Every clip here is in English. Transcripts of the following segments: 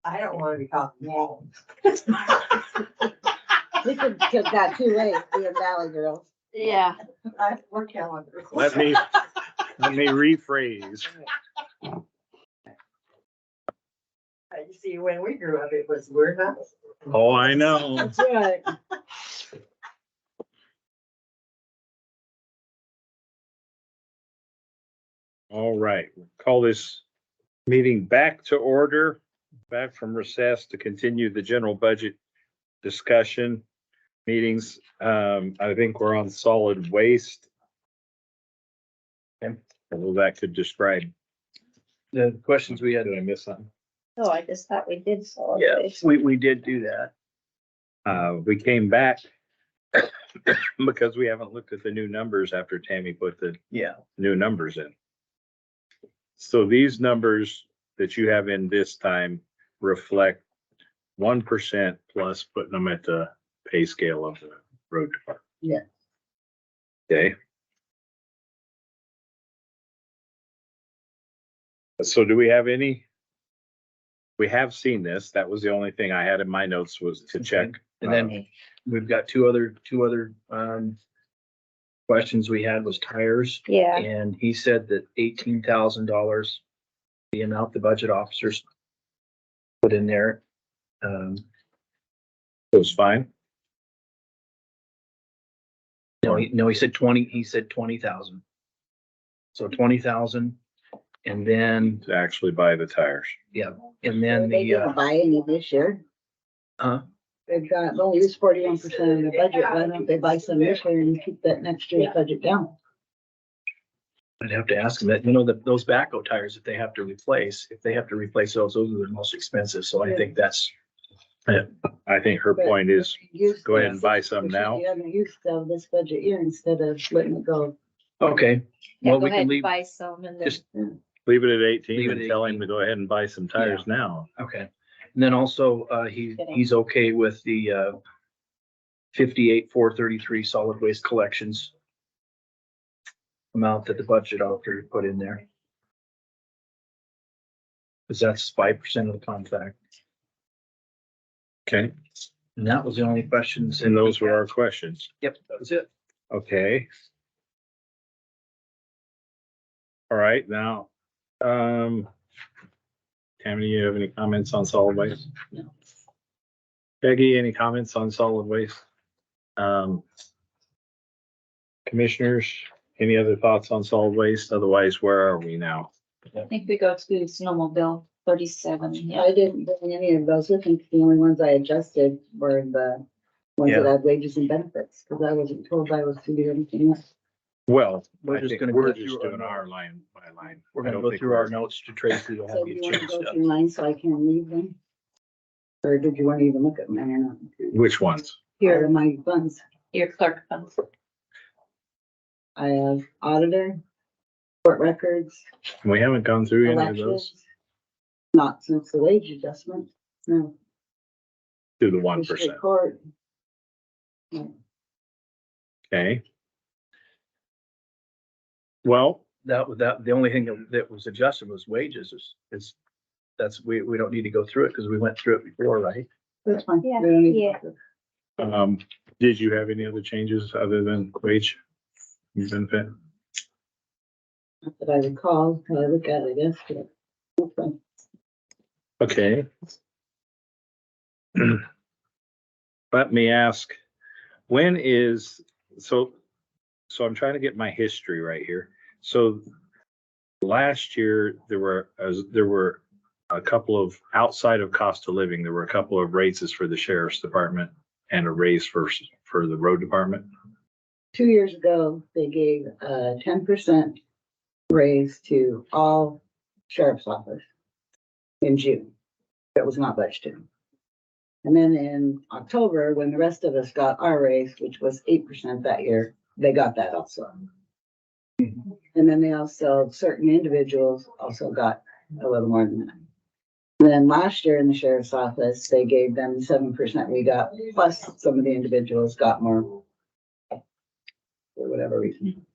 I don't want to be called wrong. We could have got 2 ways, being Valley girls. Yeah. We're calendar. Let me rephrase. You see, when we grew up, it was we're not. Oh, I know. That's right. All right, call this meeting back to order, back from recess to continue the general budget discussion meetings. I think we're on solid waste. Although that could describe, The questions we had, did I miss something? Oh, I just thought we did solid yeah, waste. we did do that. We came back because we haven't looked at the new numbers after Tammy put the Yeah, new numbers in. So these numbers that you have in this time reflect 1% plus putting them at the pay scale of the road department. Yeah. Okay. So do we have any? We have seen this. That was the only thing I had in my notes was to check. and then we've got two other questions we had was tires. Yeah, And he said that $18,000, the amount the budget officers put in there. It was fine. No, he said 20,000. So 20,000. And then, To actually buy the tires. yeah, and then They the, didn't buy any this year. They've got, only used 41% of their budget. Why don't they buy some this year and keep that next year's budget down? I'd have to ask him that, that those backhoe tires, if they have to replace those are the most expensive. So I think that's, I think her point is Use go ahead and this, buy some which now. You haven't used of this budget year instead of letting it go. okay. yeah, Well, go we ahead can and leave, buy some and then. just, Leave it at 18 Leave it and at tell 18. him to go ahead and buy some tires now. okay. And then also, he's okay with the, 58,433 solid waste collections amount that the budget officer put in there. Cause that's 5% of the contract. Okay, And that was the only questions. and those were our questions. Yep, that was it. Okay. All right, now, Tammy, you have any comments on solid waste? No. Peggy, any comments on solid waste? Commissioners, any other thoughts on solid waste? Otherwise, where are we now? I think we go to snowmobile 37, yeah. I didn't bring any of those with me. The only ones I adjusted were the ones that Yeah. had wages and benefits, because I wasn't told I was to do anything else. Well, We're I just think gonna we're go just through doing our- our line by line. We're I gonna don't go think through our we're- notes to Tracy. We'll So have do you you want to change go stuff. through mine so I can leave them? Or did you want to even look at mine or not? Which ones? Here are my funds. Your clerk funds. I have auditor, court records, We haven't gone through any of those elections. Not since the wage adjustment, no. to the 1%. District court. No. Okay. Well, The only thing that was adjusted was wages we don't need to go through it because we went through it before, right? That's fine. Yeah, We don't need to yeah. go through. did you have any other changes other than wage and benefit? Not that I recall, till I look at it, I guess, but. that's fine. Okay. Let me ask, so I'm trying to get my history right here. So last year, there were a couple of, outside of cost of living, there were a couple of raises for the sheriff's department and a raise for the road department. 2 years ago, they gave a 10% raise to all sheriff's office in June. That was not budgeted. And then in October, when the rest of us got our raise, which was 8% that year, they got that also. And then they also, certain individuals also got a little more than that. Then last year in the sheriff's office, they gave them 7% we got, plus some of the individuals got more. For whatever reason.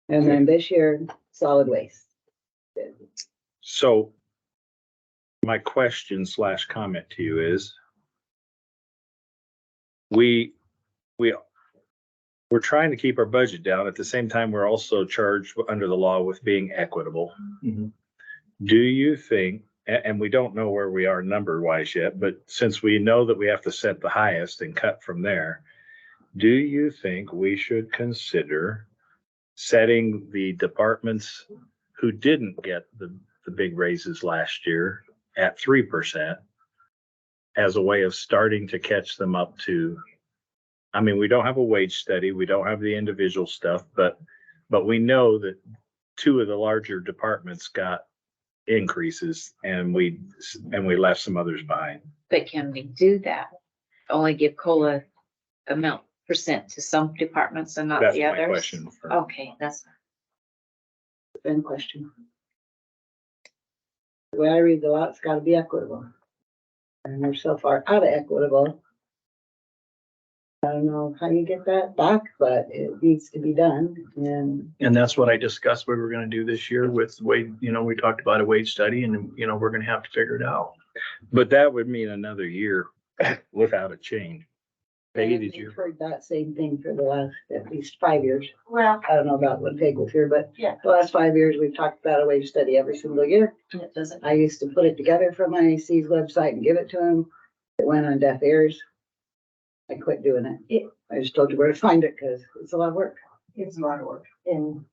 And then this year, solid waste. So my question slash comment to you is, we're trying to keep our budget down. At the same time, we're also charged under the law with being equitable. Mhm. Do you think, and we don't know where we are number wise yet, but since we know that we have to set the highest and cut from there, do you think we should consider setting the departments who didn't get the big raises last year at 3% as a way of starting to catch them up to, I mean, we don't have a wage study, we don't have the individual stuff, but we know that two of the larger departments got increases and we left some others behind. But can we do that? Only give COLA amount percent to some departments and not That's the my others? question. Okay, that's, Same question. The way I read the law, it's gotta be equitable. And we're so far out of equitable. I don't know how you get that back, but it needs to be done, And that's what I discussed we were gonna do this year with wage, we talked about a wage study and, we're gonna have to figure it out. But that would mean another year without a change. Peggy, and did we've you? heard that same thing for the last at least 5 years. Well, I don't know about when Peg was here, but yeah, the last 5 years, we've talked about a wage study every single year. it doesn't, I used to put it together from IAC's website and give it to him. It went on deaf ears. I quit doing it. I just told you where to find it because it's a lot of work. it's a lot of work. And,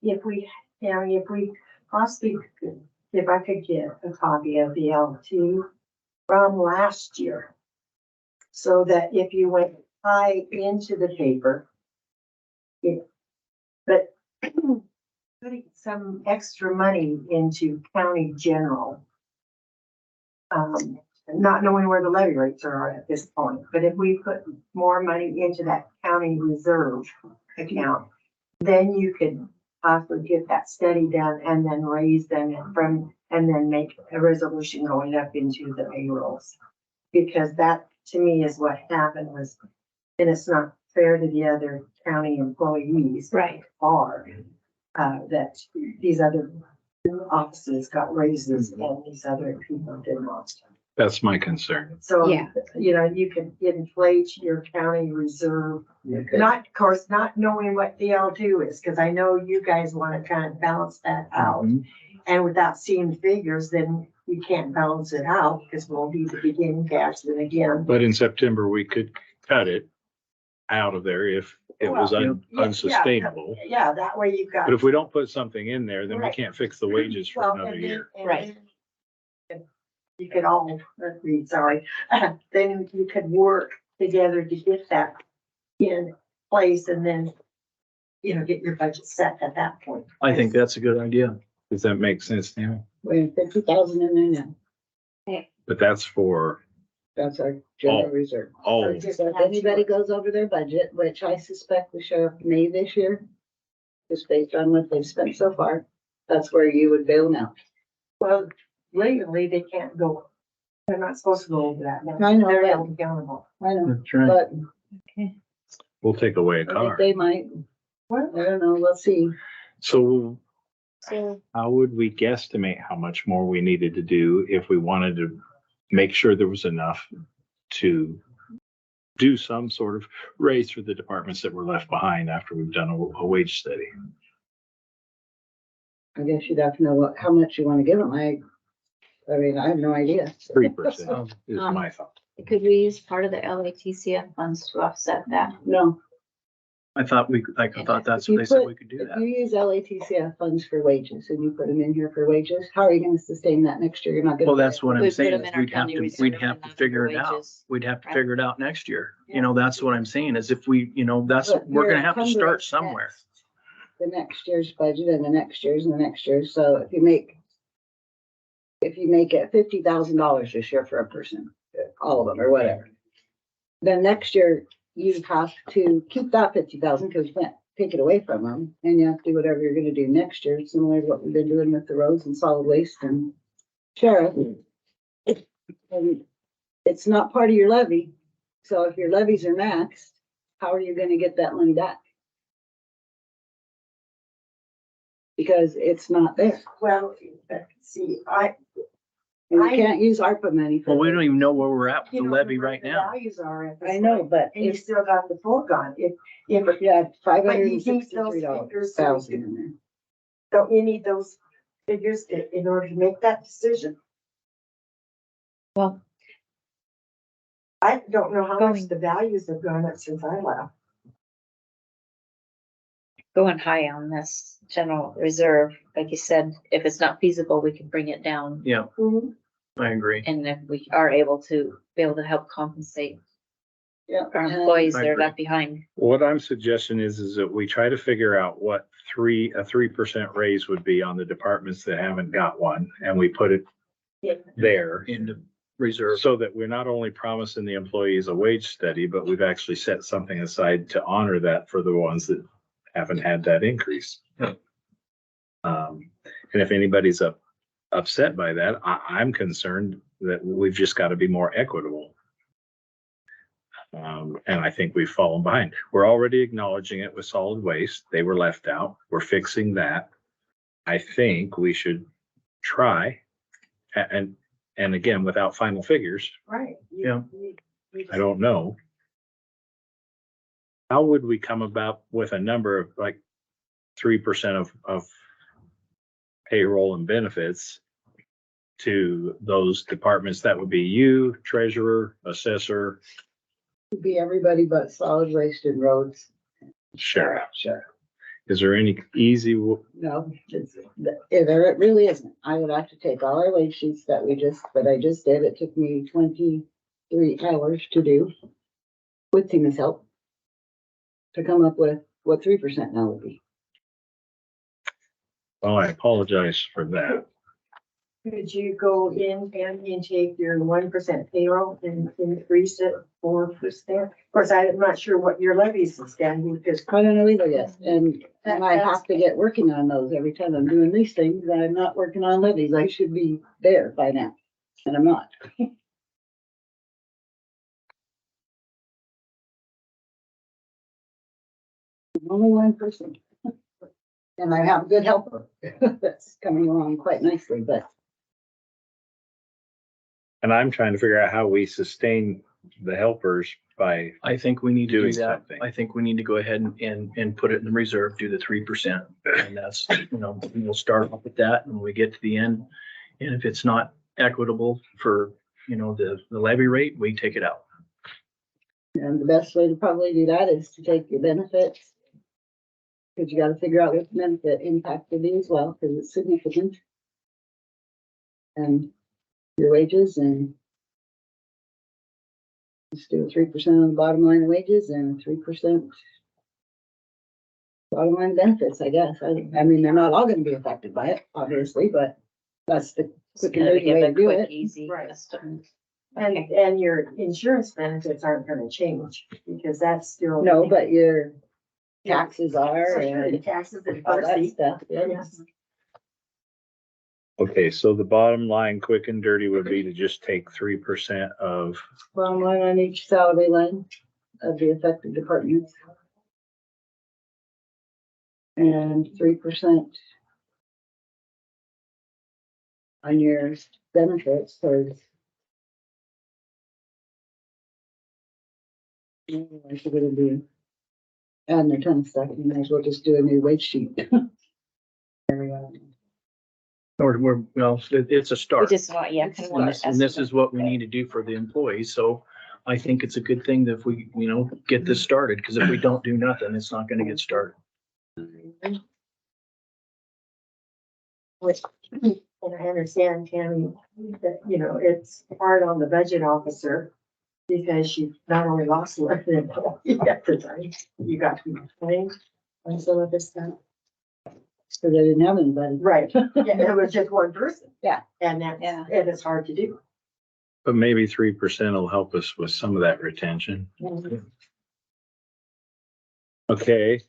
if we possibly could, if I could get a copy of the L2 from last year. So that if you went high into the paper, but putting some extra money into county general. Not knowing where the levy rates are at this point, but if we put more money into that county reserve account, then you could possibly get that study done and then raise them and then make a resolution going up into the payrolls. Because that, to me, is what happened was, and it's not fair to the other county employees. right. Are, that these other offices got raises and these other people did not. That's my concern. So, Yeah. You can inflate your county reserve, not, of course, not knowing what the L2 is, because I know you guys want to kind of balance that out. Mhm. And without seeing figures, then you can't balance it out, because we'll be the beginning cash then again. But in September, we could cut it out of there if it was Well, yeah, unsustainable. Yeah, that way you've got. But if we don't put something in there, then we Right. can't fix the wages for Well, another and then- year. and Right. then You could all agree, sorry, then you could work together to get that in place and then, get your budget set at that point. I think that's a good idea. Does that make sense now? We have 50,000 in there now. But that's for That's our general Oh. reserve. all, Just So if anybody goes over their budget, which I suspect the sheriff may this year, just based on what they've spent so far, that's where you would bail now. Well, legally, they can't go, they're not supposed to go over that. now. I know, They're but- held accountable. I know, That's right. but we'll take away a I think car. they might, Well, I don't know, we'll see. So So, how would we guesstimate how much more we needed to do if we wanted to make sure there was enough to do some sort of raise for the departments that were left behind after we've done a wage study? I guess you'd have to know how much you wanna give them. I mean, I have no idea. 3% is my thought. could we use part of the LATCF funds to offset that? No, I thought that's If you what they said put- we could do if that. you use LATCF funds for wages and you put them in here for wages, how are you gonna sustain that next year? You're not gonna. Well, that's what We I'm put saying, them is in our county reserve we'd and have to not figure under it out. wages. We'd have to Right. figure it out next year. Yeah. That's what I'm saying, is if we, But we're you're gonna have to start encumbered somewhere. next- The next year's budget and the next year's and the next year's, so if you make it $50,000 this year for a person, all of them or whatever. Then next year you have to keep that 50,000 because you can't take it away from them. And you have to do whatever you're gonna do next year, similar to what we've been doing with the roads and solid waste and sheriff. And it's not part of your levy. So if your levies are maxed, how are you gonna get that money back? Because it's not there. well, see, And I- you can't use ARPA money for Well, we that. don't even know where we're at with You the don't levy know what right the now. Values are at this I know, point, but and you if, still got the foregone, if, yeah, $563,000 But you need those figures so you can- in there. don't you need those figures in order to make that decision? Well, I don't know how much Going- the values have gone up since I left. going high on this general reserve, like you said, if it's not feasible, we can bring it down. Yeah, I agree. And if we are able to help compensate Yeah. our employees I that are agree. left behind. What I'm suggesting is that we try to figure out what a 3% raise would be on the departments that haven't got one, and we put it Yeah. there. Into reserve. So that we're not only promising the employees a wage study, but we've actually set something aside to honor that for the ones that haven't had that increase. Yeah. And if anybody's upset by that, I'm concerned that we've just got to be more equitable. And I think we've fallen behind. We're already acknowledging it with solid waste. They were left out. We're fixing that. I think we should try and again, without final figures, Right. Yeah. I don't know. How would we come about with a number of like 3% of payroll and benefits to those departments? That would be you, treasurer, assessor, It'd be everybody but solid waste and roads. sheriff. Sure. Is there any easy, No, there it really isn't. I would have to take all our wage sheets that I just did. It took me 23 hours to do with Tina's help to come up with what 3% now would be. well, I apologize for that. Could you go in and take your 1% payroll and increase it 4%? Of course, I'm not sure what your levies is standing because I don't know either yet, and I have to get working on those every time I'm doing these things, and I'm not working on levies. I should be there by now, and I'm not. Only one person. And I have a good helper that's coming along quite nicely, but And I'm trying to figure out how we sustain the helpers by, I think we need to do Doing that. something. I think we need to go ahead and put it in the reserve, do the 3%. And that's, we'll start off with that and when we get to the end. And if it's not equitable for, the levy rate, we take it out. and the best way to probably do that is to take your benefits. Cause you gotta figure out what benefit impact will be as well, cause it's significant. And your wages and just do 3% on the bottom line of wages and 3% bottom line benefits, I guess. I mean, they're not all gonna be affected by it, obviously, but that's the Just quick and kind of dirty give way a to do quick, it. easy Right. estimate. and your insurance benefits aren't gonna change because that's still. No, but your taxes are For sure, the and taxes and all that fee. stuff, yeah. Yes. okay, so the bottom line, quick and dirty, would be to just take 3% of, Bottom line on each salary line of the affected departments. And 3% on your benefits, so. It's gonna be adding a ton of stuff, you might as well just do a new wage sheet. There we go. It's a We start. just want, yeah. kind of want an And this is estimate. what we need to do for the employees. So I think it's a good thing that if we, get this started, because if we don't do nothing, it's not gonna get started. Which, and I understand, Tammy, that, it's hard on the budget officer because you not only lost one employee at the time, you got to be trained on some of this stuff. So they didn't have anybody. Right, yeah, it was just one person. Yeah. And that's, Yeah. it is hard to do. but maybe 3% will help us with some of that retention. Okay.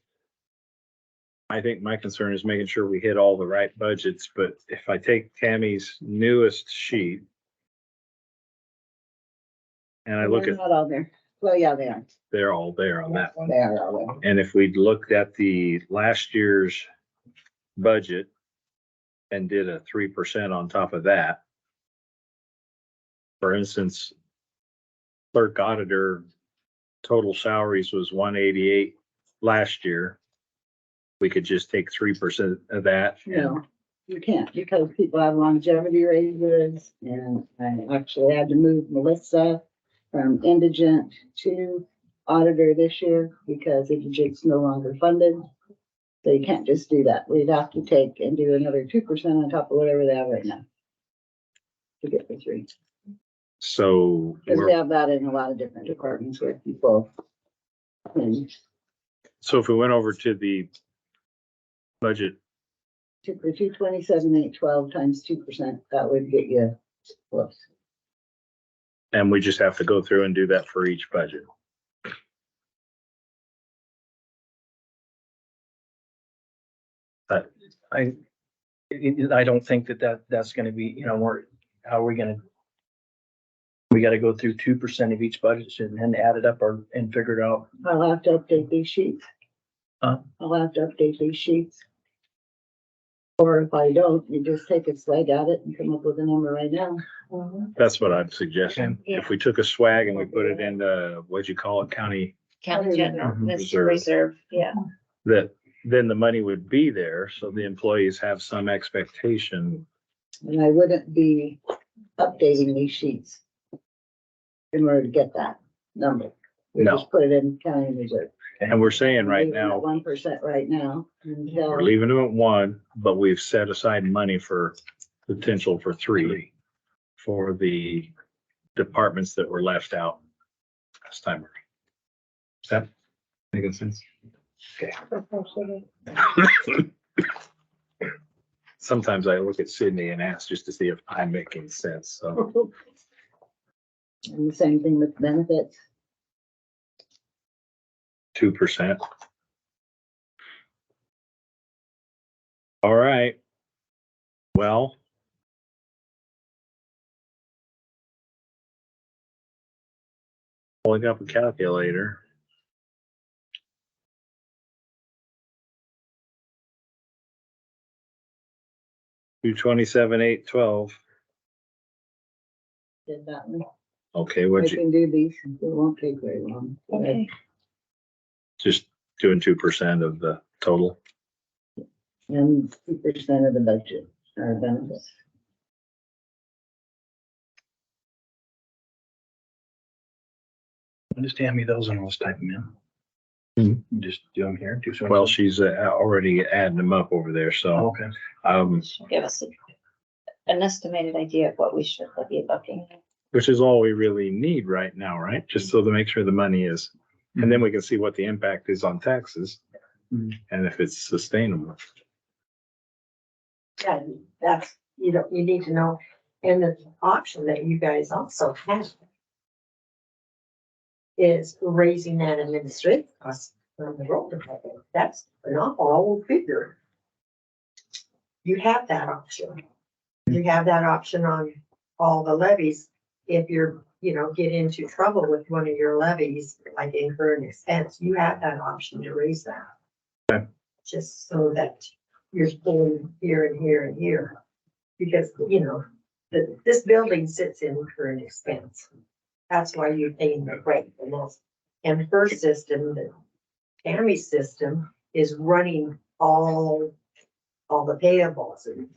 I think my concern is making sure we hit all the right budgets, but if I take Tammy's newest sheet and I look They're at, not all there. Well, yeah, they are. they're all there on that one. They are all there. And if we'd looked at the last year's budget and did a 3% on top of that, for instance, clerk auditor total salaries was 188 last year. We could just take 3% of that. No, you can't because people have longevity raises and I actually had to move Melissa from indigent to auditor this year because indigent's no longer funded. So you can't just do that. We'd have to take and do another 2% on top of whatever they have right now. To get the 3. So Because we we're, have that in a lot of different departments where people. so if we went over to the budget, For 227,812 times 2%, that would get you close. and we just have to go through and do that for each budget. I don't think that's gonna be, how are we gonna? We gotta go through 2% of each budget and then add it up and figure it out. I'll have to update these sheets. Huh? I'll have to update these sheets. Or if I don't, you just take a swag at it and come up with a number right now. That's what I'm suggesting. Yeah. If we took a swag and we put it into, what'd you call it, county, County general, this Reserve. reserve, yeah. that then the money would be there, so the employees have some expectation. And I wouldn't be updating these sheets in order to get that number. We No. just put it in county reserve. And we're saying right now, 1% right now. Until we're leaving them at 1, but we've set aside money for potential for 3 for the departments that were left out last time. Does that make sense? Okay. Sometimes I look at Sydney and ask just to see if I'm making sense, so. And the same thing with benefits. 2%. All right. Well. Pulling up a calculator. $227,812. Did that one. Okay, We what'd you, can do these. It won't take very long. Okay. just doing 2% of the total? And 2% of the budget are benefits. Just hand me those and I'll just type them in. Mhm. You just do them here. Well, she's already adding them up over there, so, Okay. Give us an estimated idea of what we should be looking at. which is all we really need right now, right? Just so to make sure the money is, and then we can see what the impact is on taxes. Mhm. And if it's sustainable. Yeah, that's, you need to know, and the option that you guys also have is raising that administrative cost from the road department. That's an awful figure. You have that option. You have that option on all the levies. If you're, get into trouble with one of your levies, like incur an expense, you have that option to raise that. Okay. Just so that you're pulling here and here and here. Because, this building sits in current expense. That's why you're paying the rate the most. And her system, the Tammy's system is running all the payables and,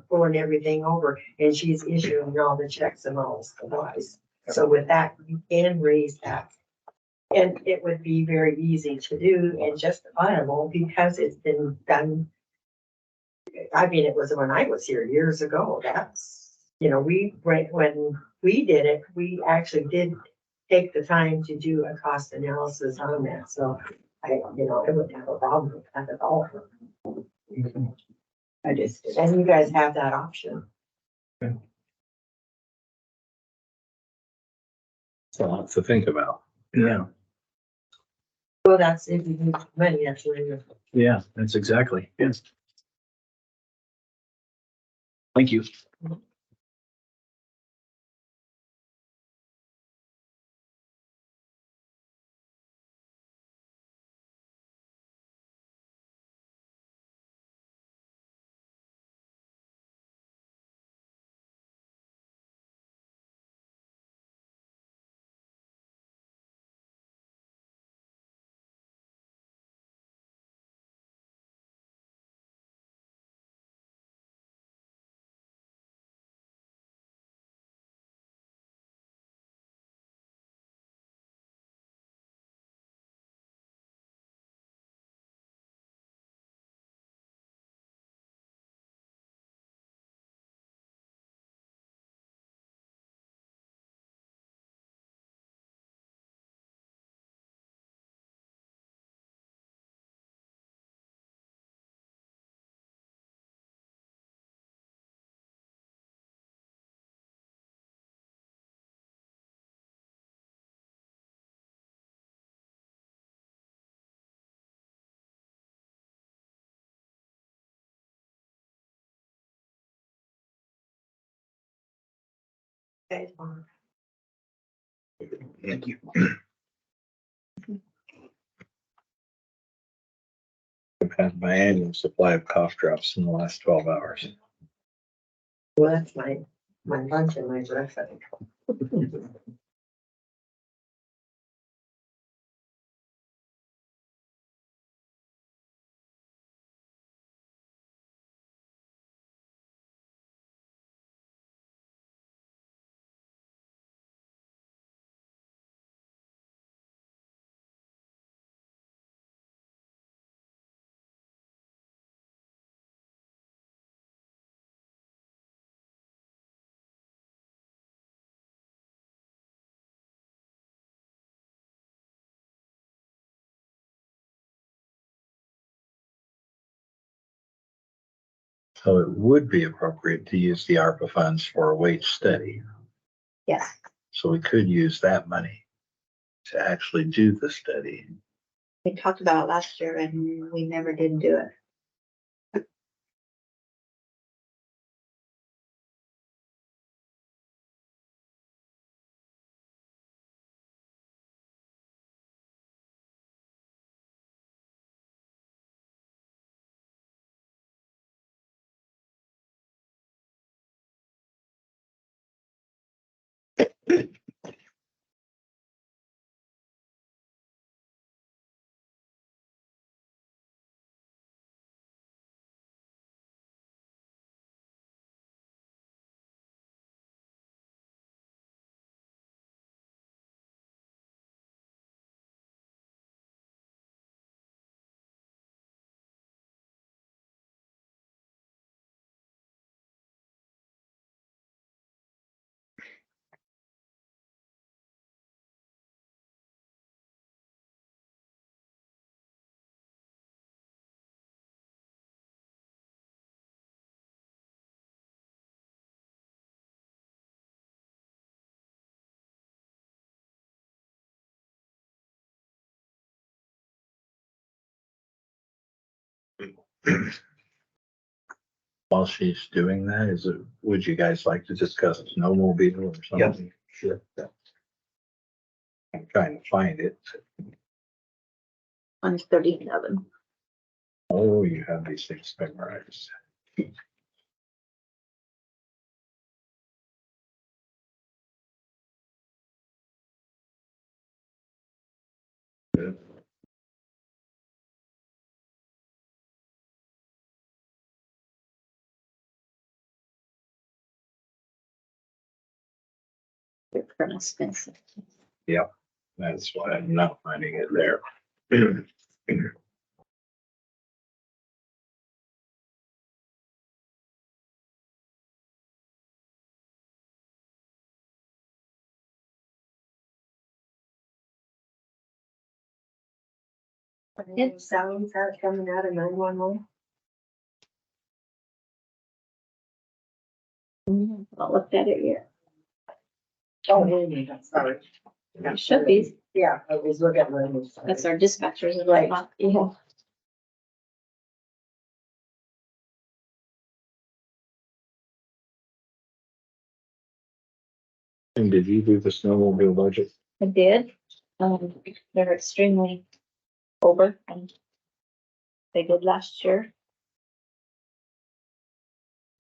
pulling everything over, and she's issuing all the checks and all the supplies. So with that, you can raise that. And it would be very easy to do and justifiable because it's been done. I mean, it was when I was here years ago. That's, when we did it, we actually did take the time to do a cost analysis on that. So I wouldn't have a problem with that at all. And you guys have that option. It's a lot to think about. Yeah, Well, that's if you need money, that's where you're. yeah, that's exactly. Yes. Thank you. guys want. Thank you. I've had my annual supply of cough drops in the last 12 hours. Well, that's my lunch and my breakfast. So it would be appropriate to use the ARPA funds for a wage study. Yes. So we could use that money to actually do the study. We talked about it last year and we never did do it. While she's doing that, would you guys like to discuss snowmobile or something? Sure. I'm trying to find it. On 37. Oh, you have these things memorized. It's pretty expensive. That's why I'm not finding it there. And sounds are coming out of 911. Not looked at it yet. Oh, sorry. It should be. Yeah, I was looking at my. That's our dispatchers. Right. Yeah. And did you do the snowmobile budget? I did. They're extremely over and they did last year.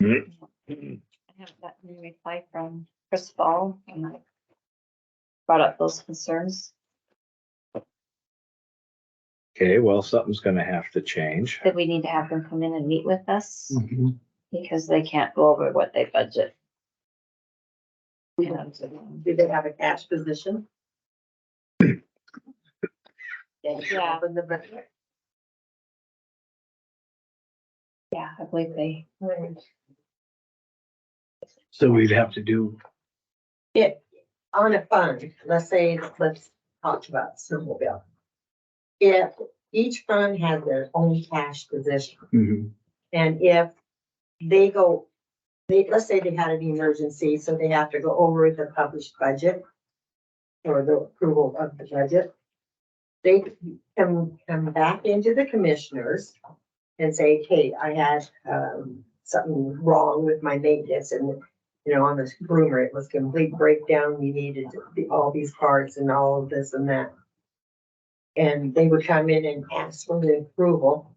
I haven't gotten any reply from Chris Ball and I brought up those concerns Okay, well, something's gonna have to change. that we need to have them come in and meet with us because they can't go over what they budget. And, Do they have a cash position? Yeah. Open the budget. yeah, I believe they, So we'd have to do, It, on a fund, let's talk about snowmobile. If each fund has their own cash position, and if they go, let's say they had an emergency, so they have to go over the published budget or the approval of the budget, they can come back into the commissioners and say, hey, I had something wrong with my maintenance and you know, on this Bloomer, it was complete breakdown. We needed all these parts and all of this and that. And they would come in and ask for the approval.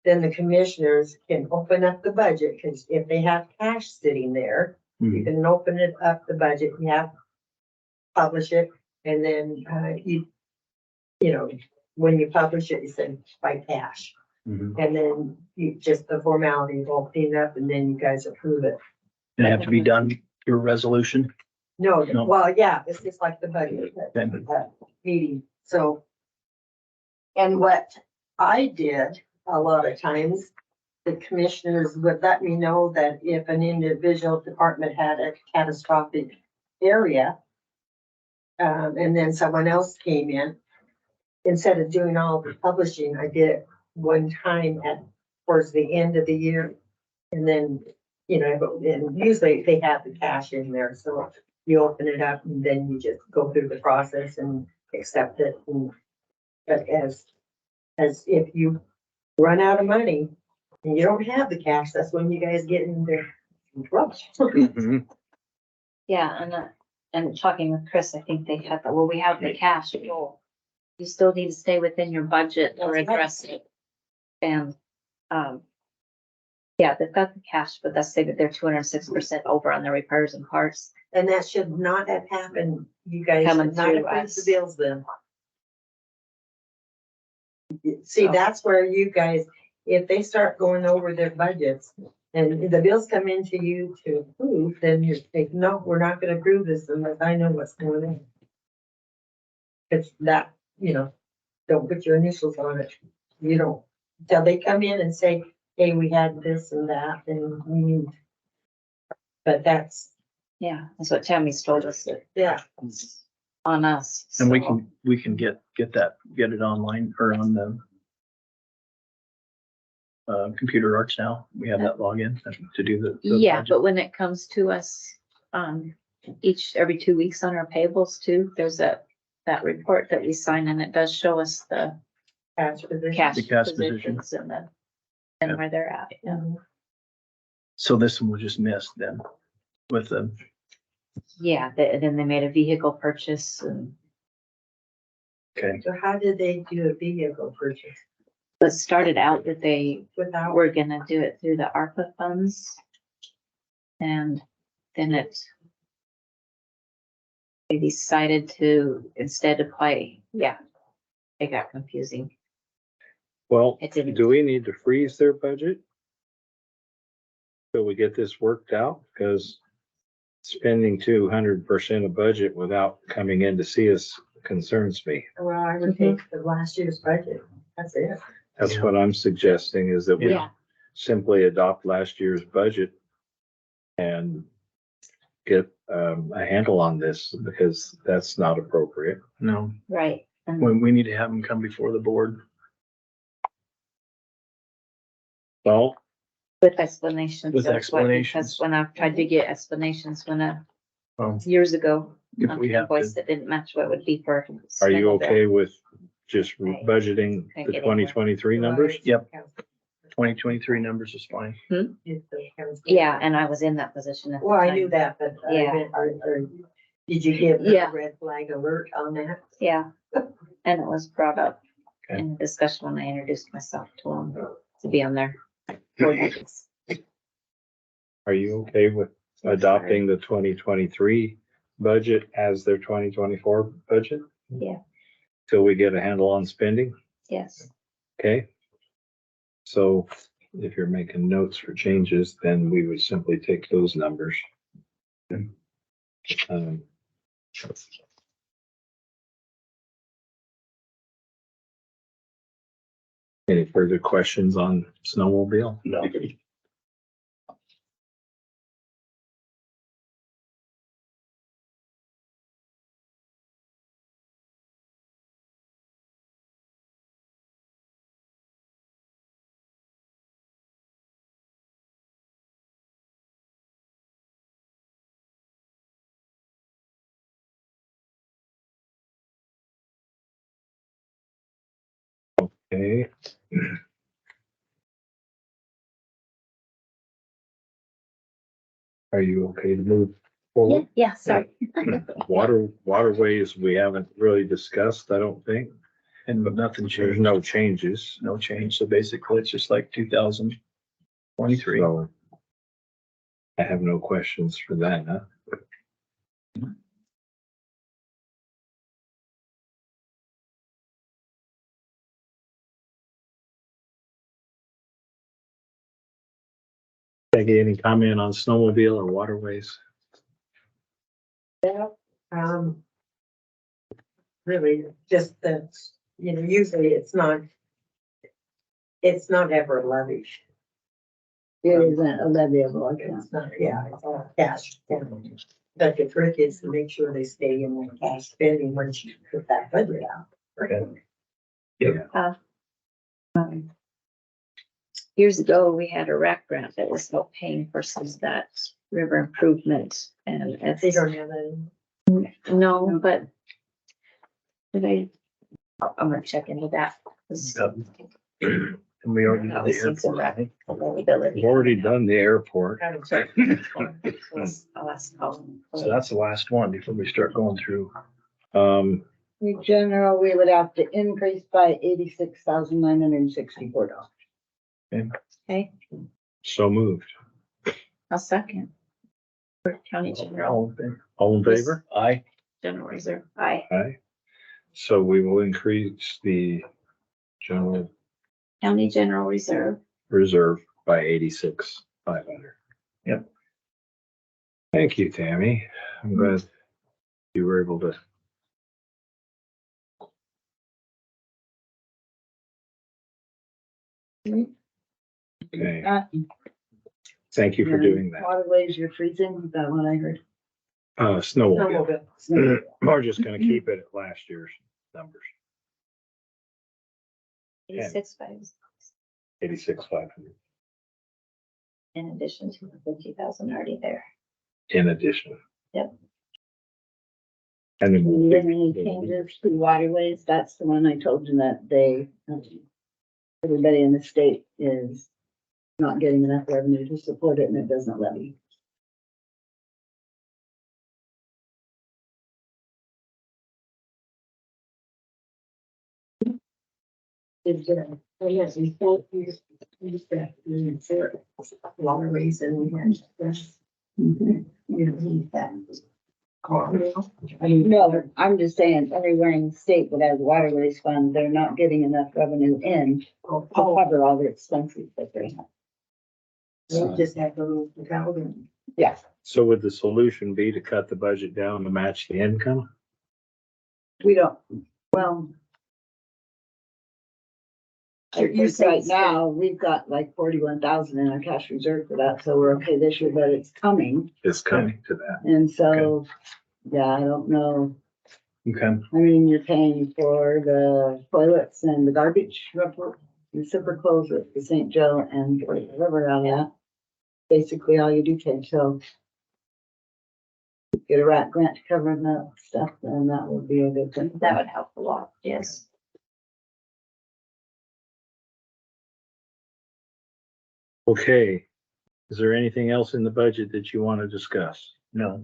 Then the commissioners can open up the budget, because if they have cash sitting there, you can open it up, the budget, you have, publish it, and then, you know, when you publish it, you send by cash. Mhm. And then you just the formality of opening it up, and then you guys approve it. And have to be done through resolution. No, No. well, yeah, it's just like the budget Okay. meeting, so. And what I did a lot of times, the commissioners would let me know that if an individual department had a catastrophic area, and then someone else came in, instead of doing all the publishing, I did it one time towards the end of the year. And then, you know, and usually they have the cash in there, so you open it up and then you just go through the process and accept it. But as if you run out of money and you don't have the cash, that's when you guys get into trouble. Mhm. Yeah, and talking with Chris, I think they had that, well, we have the cash, well, You still need to stay within your budget or That's right. address it. And, yeah, they've got the cash, but that's, they're 206% over on the repairs and parts. And that should not have happened. You guys Coming should not have through paid us. the bills then. See, that's where you guys, if they start going over their budgets and the bills come into you to approve, then you think, no, we're not gonna approve this unless I know what's going on. It's that, you know, don't put your initials on it. You don't, till they come in and say, hey, we had this and that and we need. But that's, Yeah, that's what Tammy's told us, that yeah, it's on us. And we so. can get it online or on the Computer Arts now. We have that login to do the. Yeah, budget. but when it comes to us, every 2 weeks on our payables too, there's that report that we sign and it does show us the cash position. cash The cash position. positions and Yeah. and where they're at, yeah. Mhm. So this one was just missed then with the, Yeah, then they made a vehicle purchase and okay, So how did they do a vehicle purchase it started out that they without? were gonna do it through the ARPA funds. And then they decided to instead apply, yeah, it got confusing. Well, It didn't. do we need to freeze their budget? So we get this worked out, because spending 200% of budget without coming in to see us concerns me. Well, I would take the last year's budget. That's it. That's Yeah. what I'm suggesting, is that we Yeah, simply adopt last year's budget and get a handle on this, because that's not appropriate. no, right. And when we need to have them come before the board. Well, with explanations. With that's what- explanations. Because when I've tried to get explanations Um, years ago, if on we have invoice to, that didn't match what would be for. are you Snowmobile. okay with just Right. budgeting Can't the get 2023 numbers? Yep. 2023 numbers is fine. Yeah, and I was in that position at the Well, I time. knew that, but Yeah. Did you give Yeah. a red flag alert on that? Yeah, and it was brought up Okay. in discussion when I introduced myself to them to be on their board meetings. Are you okay with adopting the 2023 budget as their 2024 budget? Yeah. Till we get a handle on spending, Yes, okay? So if you're making notes for changes, then we would simply take those numbers. Um, Any further questions on snowmobile? No. Okay. Are you okay to move forward? Yeah, sorry. Waterways, we haven't really discussed, I don't think. And but nothing There's changed, no changes. no change. So basically it's just like 2023. So I have no questions for that, huh? Peggy, any comment on snowmobile or waterways? Um, really, just that, usually it's not ever levied. It isn't a leviable account. It's not, yeah, it's all cash. But the trick is to make sure they stay in the cash spending once you put that budget out. Years ago, we had a RAC grant that was help paying for some of that river improvement and They it's, don't have that. no, but did I'm gonna check into that. 'Cause Yep. And we already that did the was something airport, I that think. availability. We've already done the airport. Haven't checked. I'll ask Colin. So that's the last one before we start going through. In general, we would have to increase by $86,964. Okay, So moved. I'll second. For County General, All in favor? Aye. General Reserve, aye. Aye. So we will increase the general County General Reserve, reserve by 86,500. Yep. Thank you, Tammy. I'm glad you were able to. Okay, thank you for doing that. Waterways, you're freezing, is that what I heard? Snowmobile. Snowmobile. We're just gonna keep it at last year's numbers, 86,500 86,500 in addition to the 50,000 already there. in addition. Yep. And then we'll Any changes to waterways, that's the one I told you that everybody in the state is not getting enough revenue to support it and it doesn't levy. It's, yes, we thought we used to, for a lot of reasons, we had, you don't need that. I mean, no, I'm just saying, everywhere in the state that has a waterways fund, they're not getting enough revenue in to cover all the expenses that they have. We just have to move the Calvin. Yeah. So would the solution be to cut the budget down to match the income? We don't, well. I You think say right it's- now, we've got like 41,000 in our cash reserve for that, so we're okay this year, but it's coming. Is coming to that. And so, yeah, I don't know. Okay. I mean, you're paying for the toilets and the garbage reciprocals at the St. Joe and whatever out of that. Basically, all you do pay, so. Get a RAC grant to cover that stuff, and that would be a good thing. That would help a lot, yes. Okay. Is there anything else in the budget that you want to discuss? No,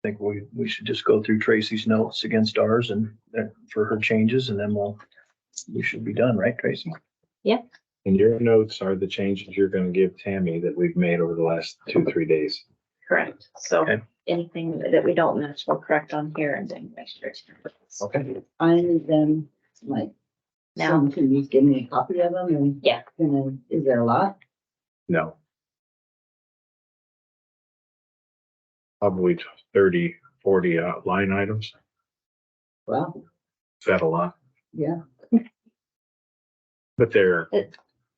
I think we should just go through Tracy's notes against ours and for her changes and then we should be done, right, Tracy? And your notes are the changes you're gonna give Tammy that we've made over the last 2-3 days. Correct. So Okay. anything that we don't match, we'll correct on here and then make sure it's. Okay. I need them, like, Now, can you give me a copy of them and? Yeah. And then, is there a lot? No. Probably 30, 40 line items. Well, Is that a lot? yeah, But they're,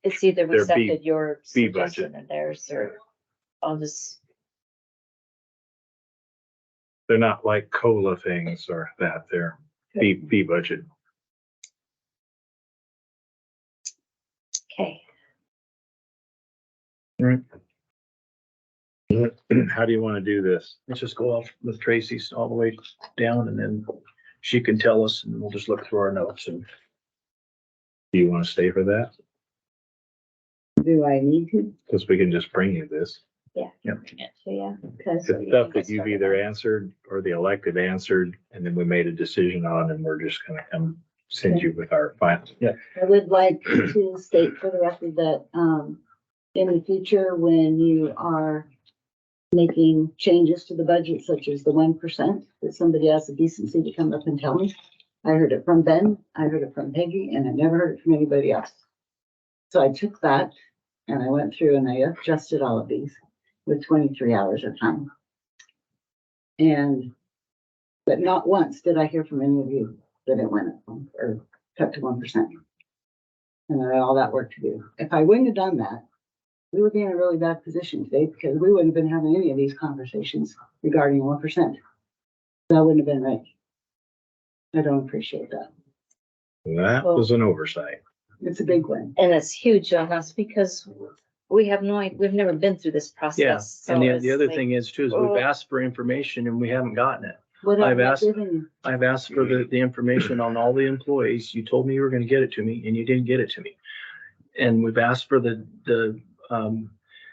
it's either we Their B- accepted your B suggestion or theirs, or I'll just, they're not like COLA things or that. They're B budget. okay. How do you want to do this? Let's just go off with Tracy's all the way down and then she can tell us and we'll just look through our notes and Do you want to stay for that? do I need to? Because we can just bring you this. Yeah. Yep. Yeah. Because The stuff that you've either answered or the elected answered, and then we made a decision on, and we're just gonna come send you with our final. I would like to state for the record that, in the future, when you are making changes to the budget, such as the 1%, that somebody has the decency to come up and tell me. I heard it from Ben, I heard it from Peggy, and I never heard it from anybody else. So I took that and I went through and I adjusted all of these with 23 hours of time. And, but not once did I hear from any of you that it went up or cut to 1%. And I had all that work to do. If I wouldn't have done that, we would be in a really bad position today because we wouldn't have been having any of these conversations regarding 1%. That wouldn't have been right. I don't appreciate that. That was an oversight. It's a big one. And it's huge on us because we have we've never been through this Yeah, process. and so the it's other like, thing is too, is oh. we've asked for information and we haven't gotten it. What I've have I asked- given you? I've asked for the information on all the employees. You told me you were gonna get it to me and you didn't get it to me. And we've asked for the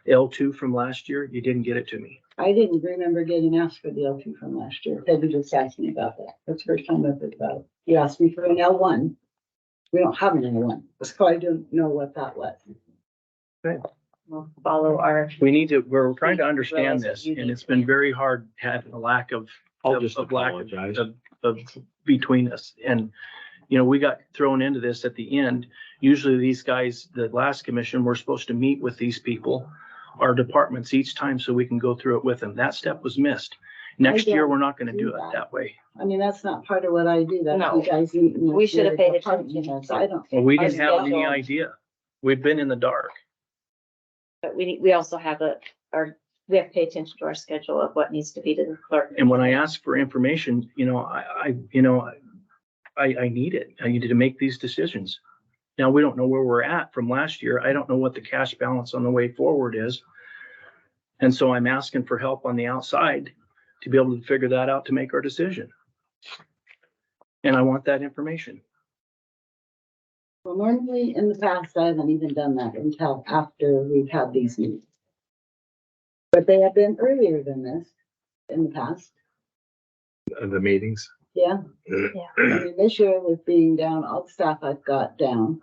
L2 from last year. You didn't get it to me. I didn't remember getting asked for the L2 from last year. Peggy just asked me about that. That's the first time I've heard about it. You asked me for an L1. We don't have an L1. So I don't know what that was. We'll follow our. We're trying to understand Realize what this you and need it's to been do. very hard having a lack of. I'll just of lack apologize. of between us. And, you know, we got thrown into this at the end. Usually these guys, the last commission, we're supposed to meet with these people, our departments each time so we can go through it with them. That step was missed. Next year, don't we're not gonna do do it that. that way. I mean, that's not part of what I do. That's No. you guys. Meeting with We should have your paid department attention. heads. I don't. Well, we Our didn't have any schedule. idea. We've been in the dark. But we also have we have to pay attention to our schedule of what needs to be to the clerk. And when I ask for information, you know, I need it. I needed to make these decisions. Now, we don't know where we're at from last year. I don't know what the cash balance on the way forward is. And so I'm asking for help on the outside to be able to figure that out to make our decision. And I want that information. Well, normally in the past, I haven't even done that until after we've had these meetings. But they have been earlier than this in the past. The meetings. Yeah. I mean, this year with being down, all the staff I've got down,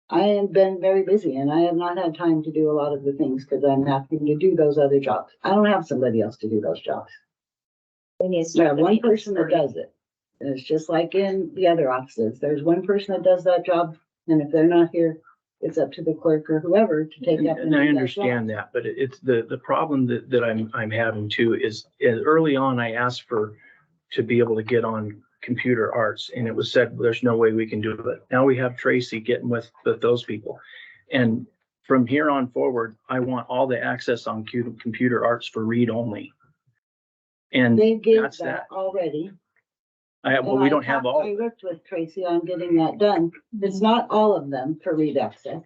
I have been very busy and I have not had time to do a lot of the things because I'm having to do those other jobs. I don't have somebody else to do those jobs. We need to I start have the one maintenance person that for you. does it. And it's just like in the other offices. There's one person that does that job. And if they're not here, it's up to the clerk or whoever to take up. And I understand that, but it's the problem that I'm having too is early on, I asked to be able to get on computer arts and it was said, well, there's no way we can do it. Now we have Tracy getting with those people. And from here on forward, I want all the access on computer arts for read only. And They gave that's that already. well, we don't have all. I worked with Tracy on getting that done. It's not all of them for read access.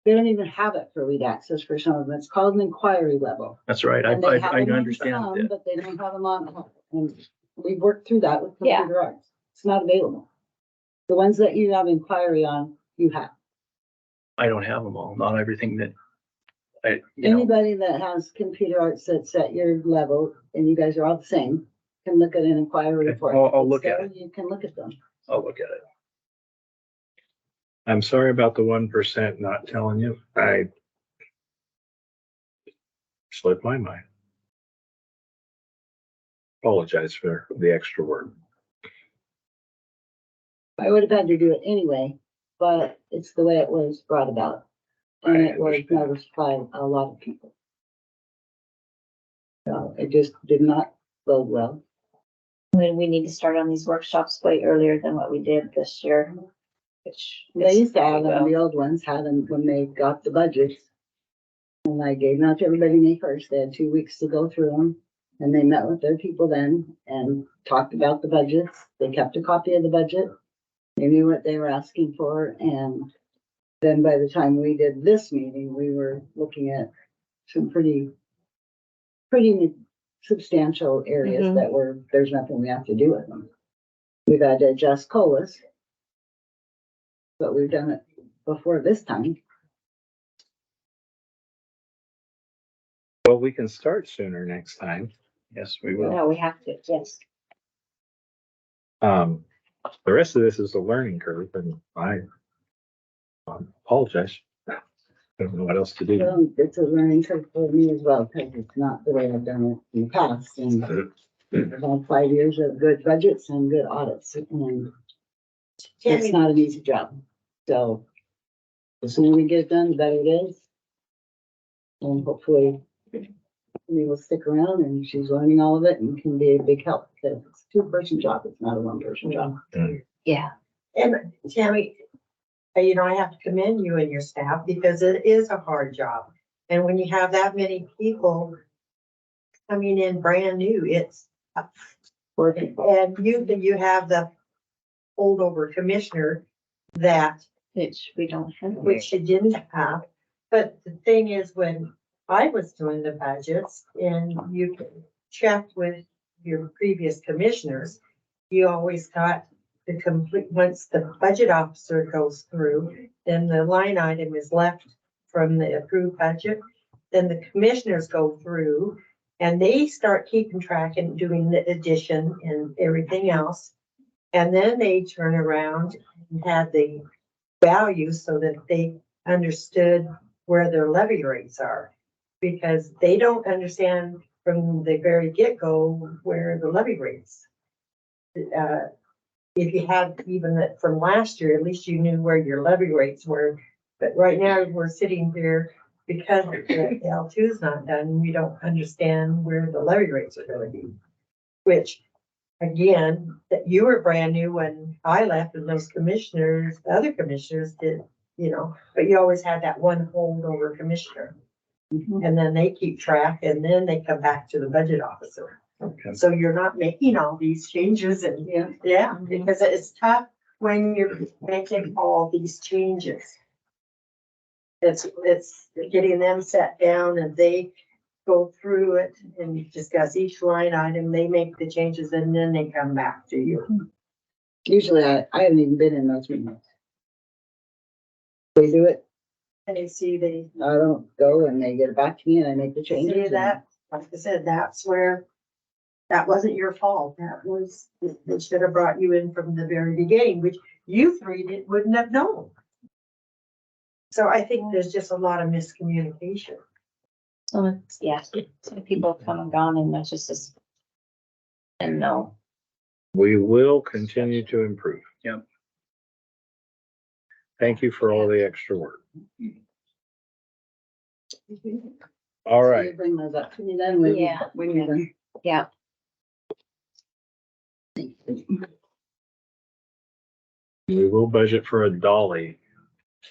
They don't even have it for read access for some of them. It's called an inquiry level. That's right. And they have I them on understand some, that. but they don't have them on all. And we've worked through that with Yeah. computer arts. It's not available. The ones that you have inquiry on, you have. I don't have them all, not everything that you know, Anybody that has computer arts that's at your level, and you guys are all the same, can look at an inquiry Okay, report. I'll look at So you can look at them. I'll look at it. I'm sorry about the 1% not telling you. I slipped my mind. Apologize for the extra work. I would have had to do it anyway, but it's the way it was brought about. And I it was understand. noticed by a lot of people. So it just did not bode well. We need to start on these workshops way earlier than what we did this year, which. They used to have them, Well, the old ones had them when they got the budgets. And I gave them out to everybody May 1st. They had 2 weeks to go through them. And they met with their people then and talked about the budgets. They kept a copy of the budget. They knew what they were asking for. And then by the time we did this meeting, we were looking at some pretty substantial areas Mhm. that there's nothing we have to do with them. We've had to adjust COLAs. But we've done it before this time. Well, we can start sooner next time. Yes, we will. No, we have to, yes. The rest of this is a learning curve and I apologize. I don't know what else to do. Well, it's a learning curve for me as well, because it's not the way I've done it in the past, and I've had 5 years of good budgets and good audits, and it's Tammy, not an easy job. So the sooner we get it done, the better it is. And hopefully we will stick around and she's learning all of it and can be a big help, because it's a 2-person job, it's not a 1-person job. Yeah. and Tammy, you know, I have to commend you and your staff because it is a hard job. And when you have that many people coming in brand new, it's, and you have the holdover commissioner that, Which we don't have. which you didn't have. But the thing is, when I was doing the budgets and you checked with your previous commissioners, you always got the complete, once the budget officer goes through, then the line item is left from the approved budget. Then the commissioners go through and they start keeping track and doing the addition and everything else. And then they turn around and have the values so that they understood where their levy rates are. Because they don't understand from the very get-go where the levy rates. If you had even that from last year, at least you knew where your levy rates were. But right now, we're sitting here because the L2 is not done, we don't understand where the levy rates are gonna be. Which, again, that you were brand new when I left and those commissioners, the other commissioners did, you know, but you always had that one holdover commissioner. And then they keep track and then they come back to the budget officer. Okay. So you're not making all these changes and, yeah, because it's tough when you're making all these changes. It's getting them set down and they go through it and discuss each line item, they make the changes and then they come back to you. Usually I haven't even been in those meetings. They do it, And you see, they I don't go, and they get it back to me and I make the changes. see and- that, like I said, that's where, that wasn't your fault. That was, they should have brought you in from the very beginning, which you three wouldn't have known. So I think there's just a lot of miscommunication. So it's, yeah, some people have come and gone and that's just, and no. We will continue to improve. Yep. Thank you for all the extra work. All So right. you bring those up to me then when, Yeah. when you're done. Yeah. We will budget for a dolly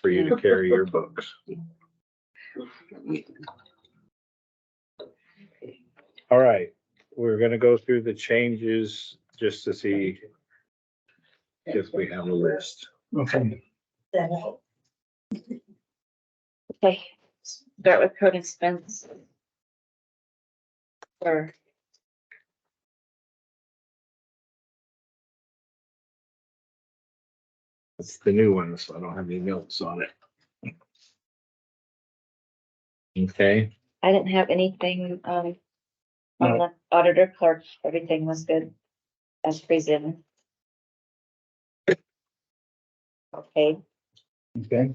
for you to carry your books. All right, we're gonna go through the changes just to see if we have a list. Okay. That help. Okay, start with code expense. Or It's the new one, so I don't have any notes on it. Okay, I didn't have anything, on No. the auditor clerk, everything was good as presented. Okay, Okay.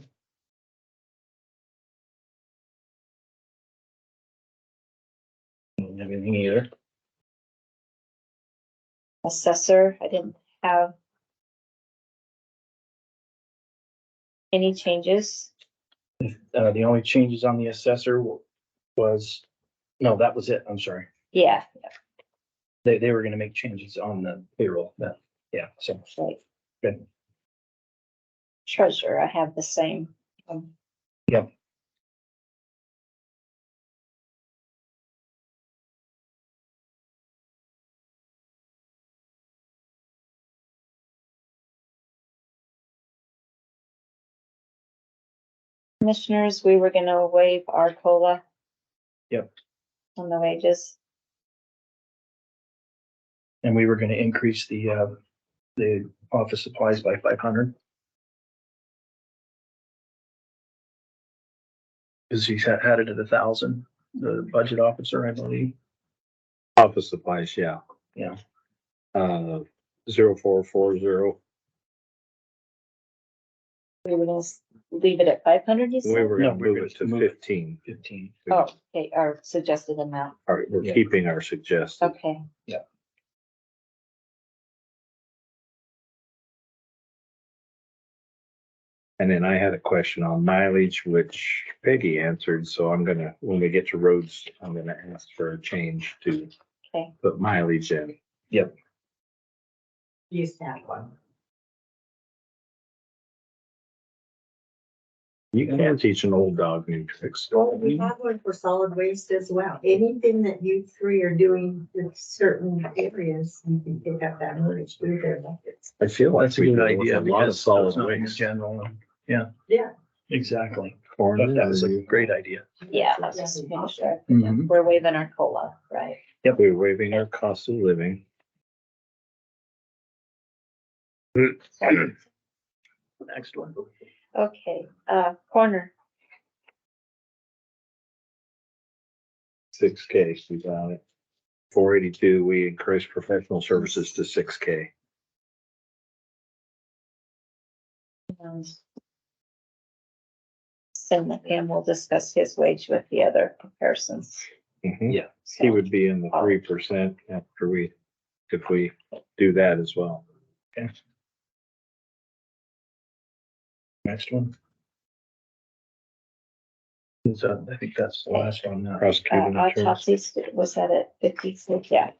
Don't have anything either. assessor, I didn't have any changes. The only changes on the assessor was, no, that was it. I'm sorry. Yeah, They were gonna make changes on the payroll, that, yeah, so. right. Good. Treasurer, I have the same. Yep. Commissioners, we were gonna waive our COLA. Yep. On the wages. And we were gonna increase the office supplies by 500. Cause he's had it at 1,000 the budget officer, I believe. Office supplies, yeah. Yeah. 0440. We were gonna leave it at 500, you We said? were No, gonna we're move gonna it to move it. 15. 15. Oh, okay, our suggested amount, All right, we're Yeah. keeping our suggested. okay. And then I had a question on mileage, which Peggy answered, so I'm gonna, when we get to roads, I'm gonna ask for a change to Okay. put mileage in. Use that one. You can't teach an old dog new tricks. Well, we have one for solid waste as well. Anything that you three are doing in certain areas, you can pick up that mileage through their buckets. I feel like That's a we good do idea. a lot of because solid it's not in waste. General, Yeah. exactly. Corn But that was a and- great idea. Yeah, let's just finish it. Mhm. We're waiving our COLA, right? We're waiving our cost of living. Next one. Okay, corner, 6K, we got it. 482, we increased professional services to 6K. Send and we'll discuss his wage with the other comparisons. Mhm. Yeah. He would be in the 3% after if we do that as well. Next one. So I think that's the last one now. Prosecuting attorney, Autopsies, was that at 56? Yeah.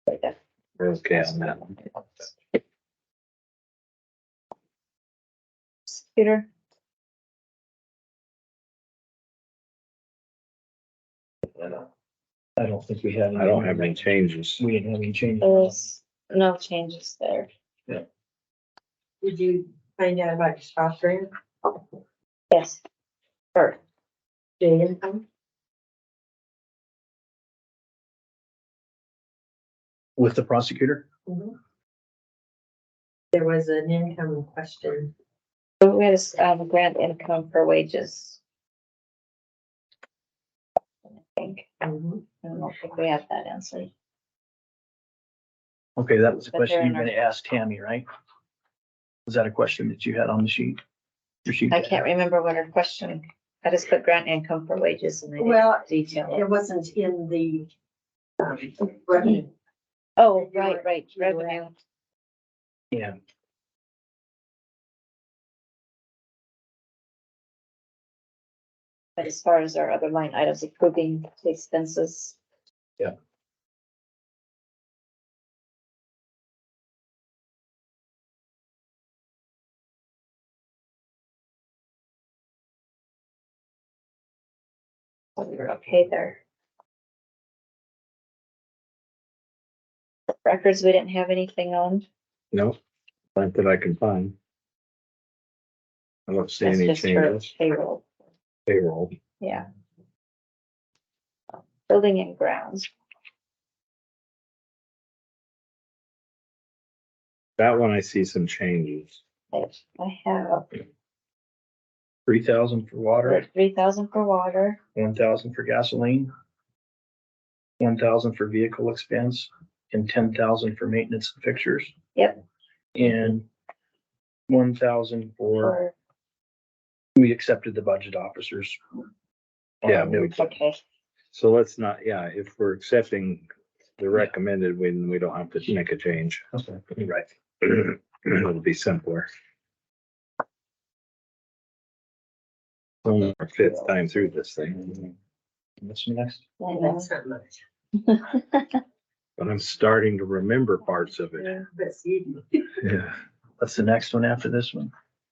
Right there. we're okay on that one. Peter, I don't think we had. I don't have any changes. We didn't have any changes. there's no changes there. Did you find out about your spouse grant? Yes. Or, Day income? With the prosecutor? There was an income question. so we had a grant income for wages. I think, I don't think we have that answered. Okay, that was a But question they're you in were gonna ask Tammy, right? Was that a question that you had on the sheet? Your sheet? I can't remember what her question, I just put grant income for wages and they Well, didn't detail it. It wasn't in the, revenue. Oh, right, revenue. Yeah, But as far as our other line items, approving the expenses. Yeah. So we were okay there. Records, we didn't have anything on. No, not that I can find. I don't see That's any just for changes. payroll, Payroll. yeah. Building and grounds, That one I see some changes. I have 3,000 for water, 3,000 for water, 1,000 for gasoline, 1,000 for vehicle expense, and 10,000 for maintenance and fixtures. Yep. And 1,000 for, for, we accepted the budget officers. Yeah, we- okay, So let's not, yeah, if we're accepting the recommended, we don't have to make a change. Okay, you're right. It'll be simpler. Only our 5th time through this thing, What's next? That's not much. but I'm starting to remember parts of it. But see, Yeah. What's the next one after this one?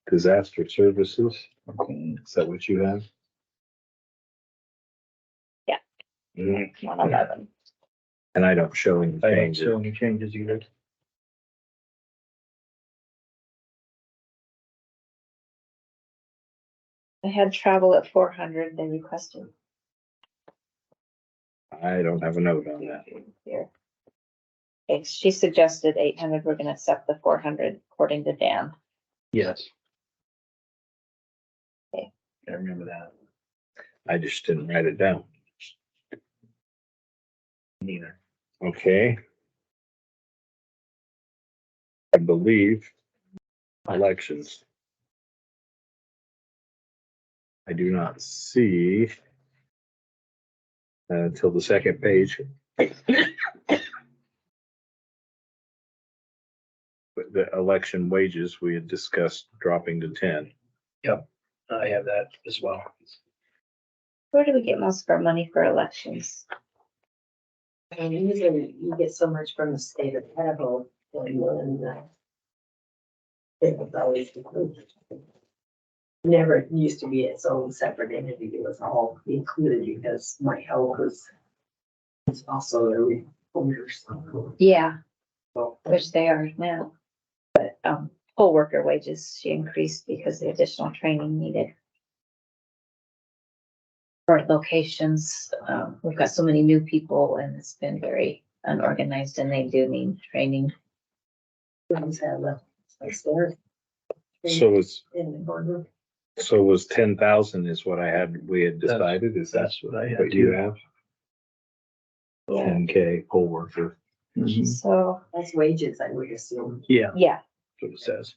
Disaster services, Okay. is that what you have? Yeah. Mhm. 111. And I don't show any I don't changes. show any changes either. I had travel at 400, they requested I don't have a note on that. here. Okay, she suggested 800, we're gonna accept the 400 according to Dan. Yes. Okay. I remember that. I just didn't write it down. Neither. Okay. I believe elections. I do not see until the second page. But the election wages, we had discussed dropping to 10. I have that as well. Where do we get most of our money for elections? And usually you get so much from the state of Idaho, and then, it was always included. Never used to be its own separate entity, it was all included because my health was also a reporter, so. Yeah, which they are now. But, poll worker wages, she increased because the additional training needed. For locations, we've got so many new people and it's been very unorganized and they do need training. Ones have left, like there. So it's, In the border. so was 10,000 is what we had decided, is that That's what I had what you too. have? Yeah, 10K poll worker. Mhm. so, That's wages, I would assume. Yeah, yeah, that's what it says.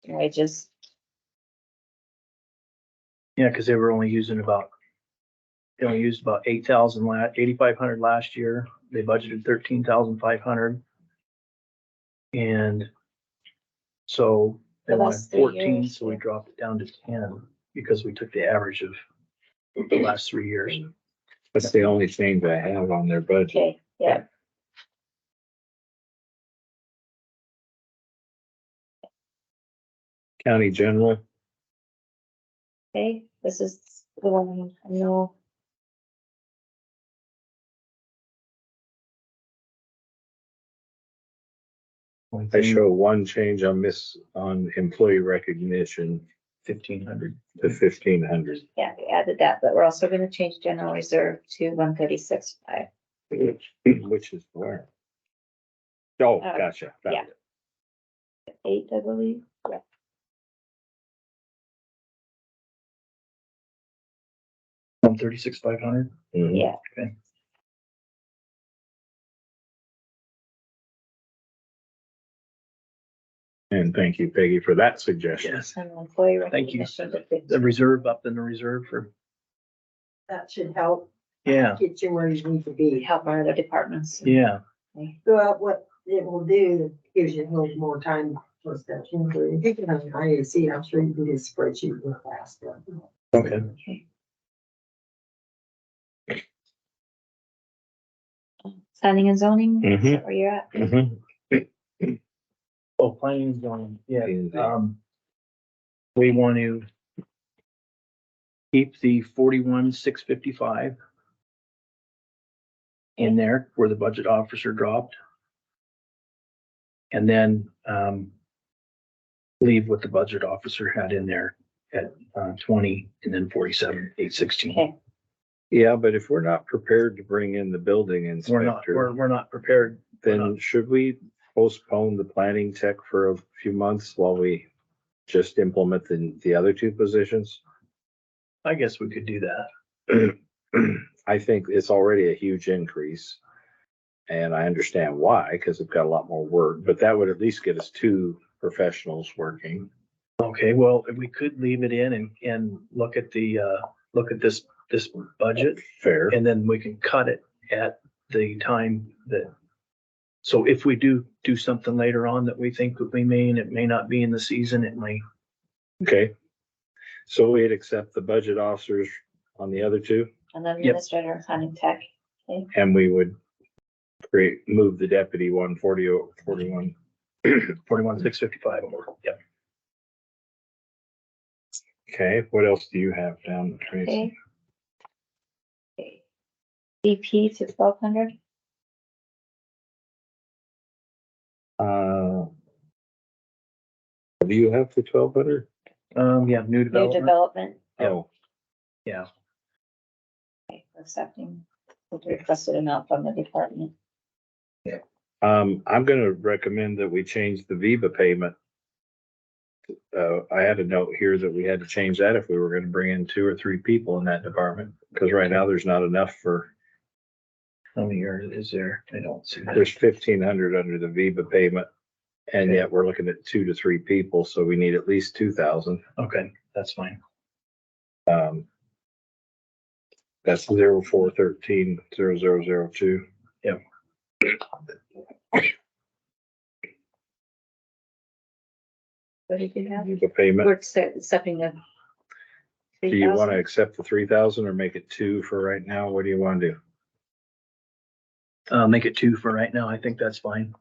wages. Yeah, because they were only using they only used about 8,500 last year. They budgeted 13,500. And so they The wanted last 3 14, years, so we yeah. dropped it down to 10 because we took the average of the last 3 years. That's the only change I have on their budget. Okay, yeah, County general, okay, this is the one I know. I show one change on employee recognition 1,500. to 1,500. Yeah, we added that, but we're also gonna change general reserve to 136.5. Which is where? Oh, gotcha. Found yeah. it. 8, I believe, yeah. 136,500. Mhm. Yeah. Okay. And thank you, Peggy, for that suggestion. Yes. And employee Thank you. recognition to The 50. reserve up in the reserve for, That should help yeah, get you where you need to be. Help our other departments. yeah. Well, what it will do, gives you a little more time for stuff. If you can have an IAC, I'm sure you can do a spreadsheet real fast. Okay. Planning and zoning, is Mhm. that where you're at? Mhm. Oh, planning and zoning, yeah, P&Z. we want to keep the 41,655 in there where the budget officer dropped. And then, leave what the budget officer had in there at, 20 and then 47,816. Okay, Yeah, but if we're not prepared to bring in the building We're not, inspector, we're not prepared. then should we postpone the planning tech for a few months while we just implement the other two positions? I guess we could do that. I think it's already a huge increase. And I understand why, because we've got a lot more work, but that would at least get us two professionals working. Okay, well, if we could leave it in and look at look at this budget, Fair. and then we can cut it at the time that, so if we do something later on that we think that we may, and it may not be in the season, it may. Okay. So we'd accept the budget officers on the other two, and then administrator and planning tech. and we would move the deputy 41. 41,655. Yep. Okay, what else do you have down, Tracy? Okay. Okay. DP to 1,200. Do you have the 1,200? Yeah, new New development. development, Yep. Oh, Yeah, okay, accepting the requested amount from the department. I'm gonna recommend that we change the Viva payment I had a note here that we had to change that if we were gonna bring in 2 or 3 people in that department. Cause right now there's not enough for, How many is there? I don't see that. there's 1,500 under the VIBA payment. And yet we're looking at 2 to 3 people, so we need at least 2,000. Okay, that's fine. That's 04130002. What did you have? VIBA payment. We're accepting the. Do you want to 3,000? accept the 3,000 or make it 2 for right now? What do you want to do? Make it 2 for right now. I think that's fine.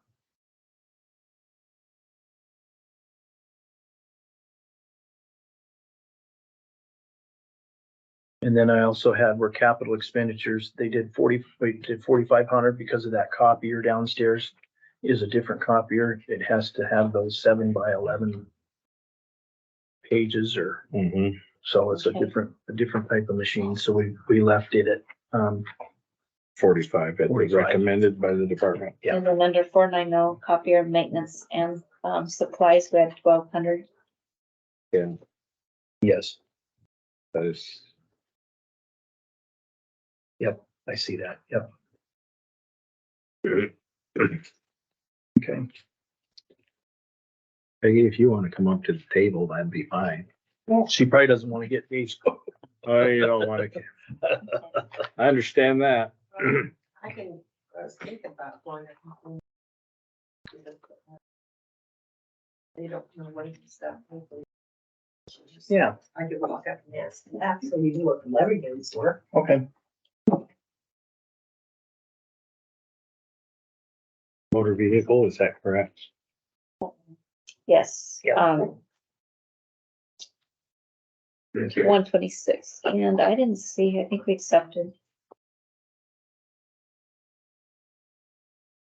And then I also had where capital expenditures, they did 4,500 because of that copier downstairs is a different copier. It has to have those 7 by 11 pages or, Mm-hmm. so it's a different type of machine. So we left it at, 45, that was 45. recommended by the department. Yeah. And then under 490, copier maintenance and supplies, we had 1,200. Yeah, yes, that is, I see that. Yep. Okay. Peggy, if you want to come up to the table, that'd be fine. Well, she probably doesn't want to get these. Oh, you don't want to. I understand that. I can, think about one. They don't know what it's stuff. Yeah, I could walk up and ask, absolutely what the levy goes for. okay. Motor vehicle, is that correct? Yes. Yeah. 126, and I didn't see, I think we accepted.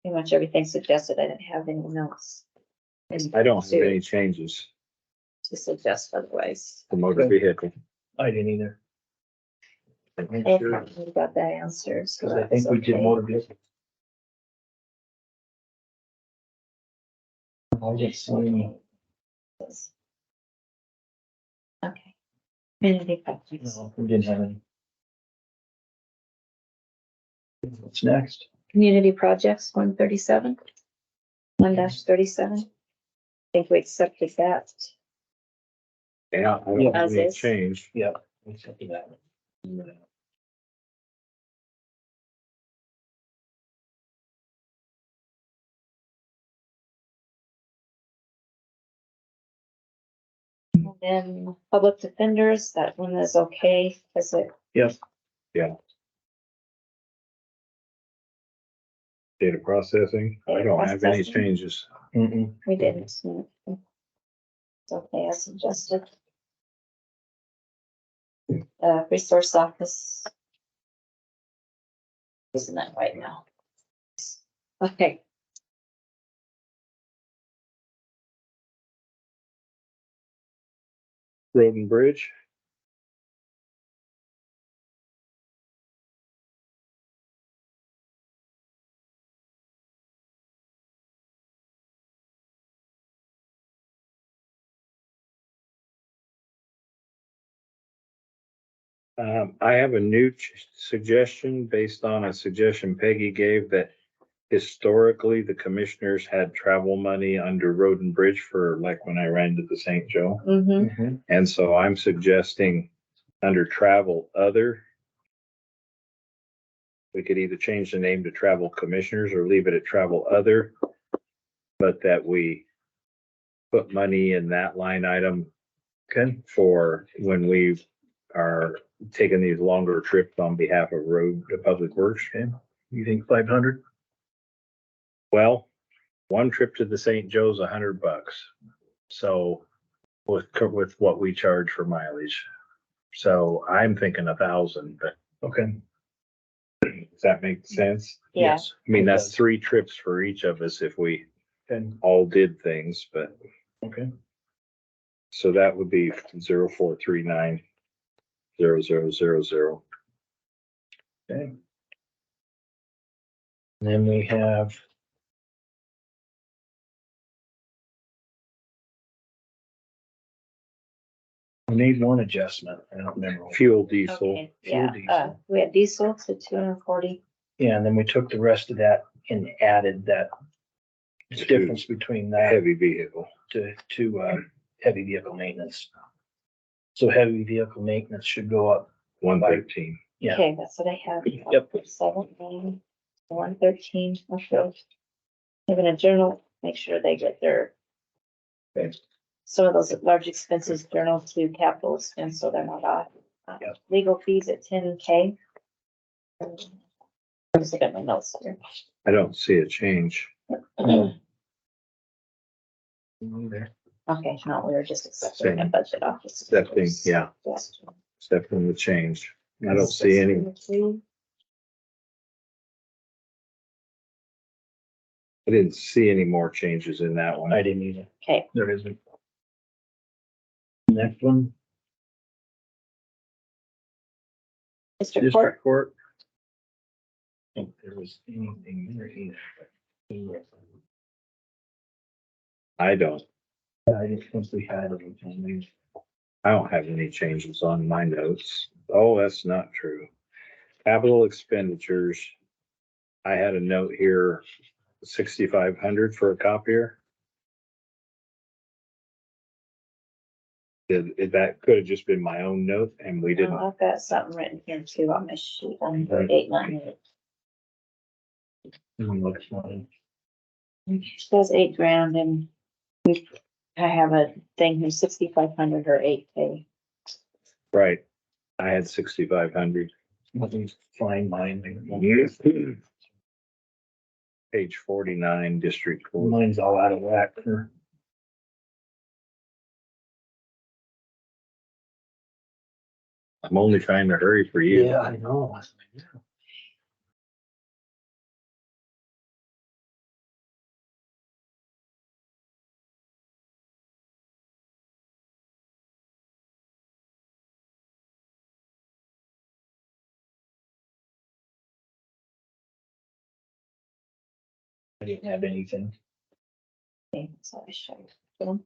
Pretty much everything suggested. I didn't have any notes. I don't have any changes To suggest otherwise. for motor vehicle. I didn't either. Okay, we got that answer. So Cause I think that's we did okay. motor vehicle. I just see, Okay. Community projects. no, we didn't have any. What's next? Community projects, 137. 1-37. I think we accepted that. Yeah, I don't have As any is. change. Yeah. Accepting that one. And then public defenders, that one is okay, because it, Yes, Data processing, I don't have any changes. mm-mm. we didn't. It's okay, as suggested. Resource office. Isn't that right now? Okay. Road and bridge, I have a new suggestion based on a suggestion Peggy gave that historically the commissioners had travel money under road and bridge for like when I ran to the St. Joe. Mm-hmm. Mhm. And so I'm suggesting under travel other, we could either change the name to travel commissioners or leave it at travel other, but that we put money in that line item Okay, for when we are taking these longer trips on behalf of road to public works. okay. You think 500? Well, one trip to the St. Joe's $100. So with what we charge for mileage. So I'm thinking 1,000, but Okay. does that make sense? Yeah. Yes. I mean, it that's does. 3 trips for each of us if we Okay, all did things, but okay. so that would be 0439 0000. Okay. And then we have. We made one adjustment. I don't remember. what. Fuel diesel, Okay, Fuel yeah, diesel. we had diesel to 240. Yeah, and then we took the rest of that and added that difference between that heavy vehicle. to heavy vehicle maintenance. So heavy vehicle maintenance should go up. 113. Yeah. Okay, that's what I have. Yep. 17, 113, okay. I'm gonna journal, make sure they get their. Okay. Some of those large expenses journal to capital expense, so they're not off. Yep. Legal fees at 10K. I'm just looking at my notes here. I don't see a change. Okay, no, we were just accepting a Same. budget office. Accepting, yeah. Yes. Definitely the change. I don't see any. I didn't see any more changes in that one. I didn't either. Okay, There isn't. Next one, District Court, district court. I think there was anything there either. I don't. I didn't think we had anything. I don't have any changes on my notes. Oh, that's not true. Capital expenditures. I had a note here, 6,500 for a copier. That could have just been my own note and we didn't. I've got something written here too on my sheet on 898. Look at mine. It says 8 grand and I have a thing here, 6,500 or 8K. Right. I had 6,500. Let me find mine. Page 49, District Court. Mine's all out of whack. I'm only trying to hurry for you. Yeah, I know. I didn't have anything. Okay, so I show you.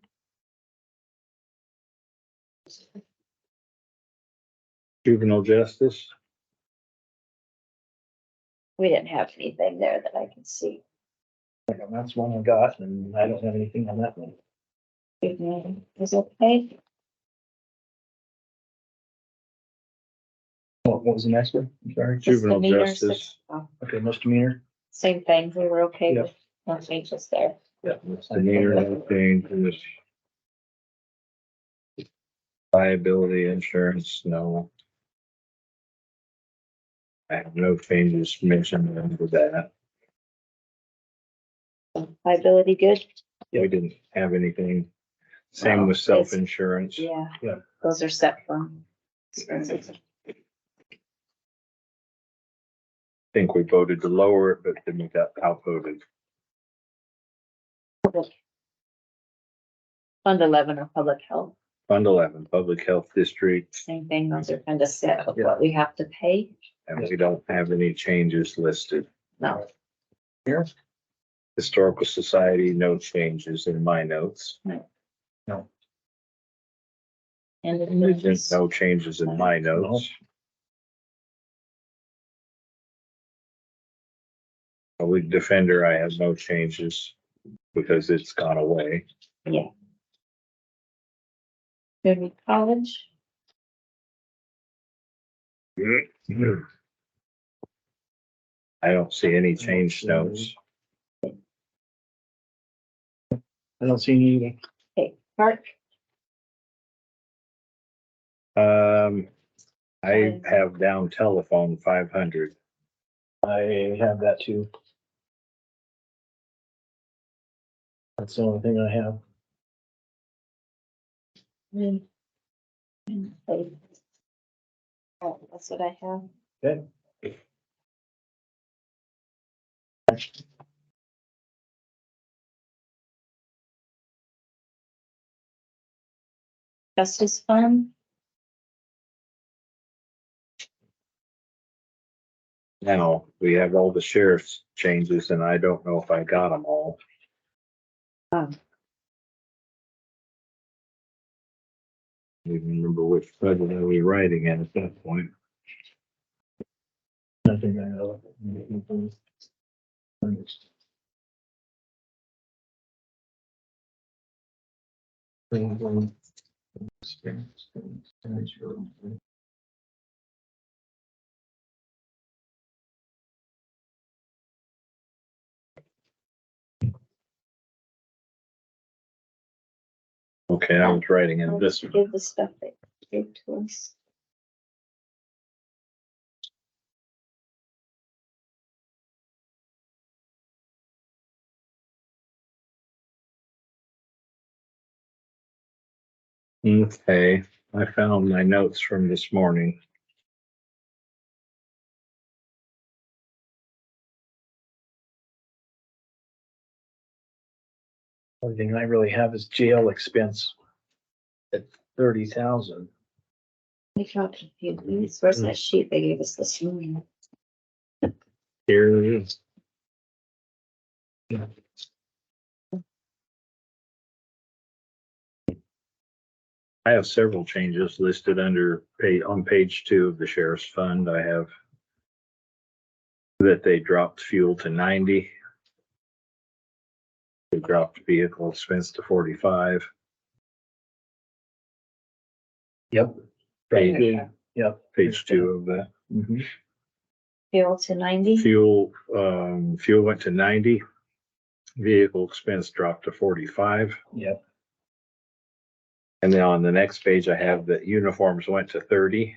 Juvenile justice. We didn't have anything there that I can see. That's one I got and I don't have anything on that one. Is okay? What was the next one? I'm sorry. Juvenile Misdemeanor, justice. Okay, misdemeanor. Same thing, we were okay Yeah. with, no changes there. Yeah. Misdemeanor changes. Liability insurance, no. I have no changes mentioned under that. Liability good? We didn't have anything. Same Wow. with self-insurance. Yeah. Yeah. Those are set from expenses. Think we voted to lower it, but then we got outvoted. Fund 11 or public health, Fund 11, Public Health District, same thing, those are kind of set of what we have to pay. and we don't have any changes listed. No, Historical Society, no changes in my notes. and There's no changes in my notes. Public Defender, I have no changes because it's gone away. yeah. Community college, I don't see any changed notes. I don't see any either. okay, park, I have down telephone 500. I have that too. That's the only thing I have. Oh, that's what I have. Okay. Justice fund, Now, we have all the sheriff's changes and I don't know if I got them all. don't even remember which budget I was writing at that point. I think I know. Okay, I was writing in this one. Give the stuff that you gave to us. Okay, I found my notes from this morning. Only thing I really have is jail expense at 30,000. They dropped a few things. Where's that sheet they gave us this morning? Here it is. I have several changes listed under on page 2 of the sheriff's fund. I have that they dropped fuel to 90. They dropped vehicle expense to 45. Yep. Page, Yep. page 2 of that. Mhm. Fuel to 90? Fuel went to 90. Vehicle expense dropped to 45. Yep. And then on the next page, I have that uniforms went to 30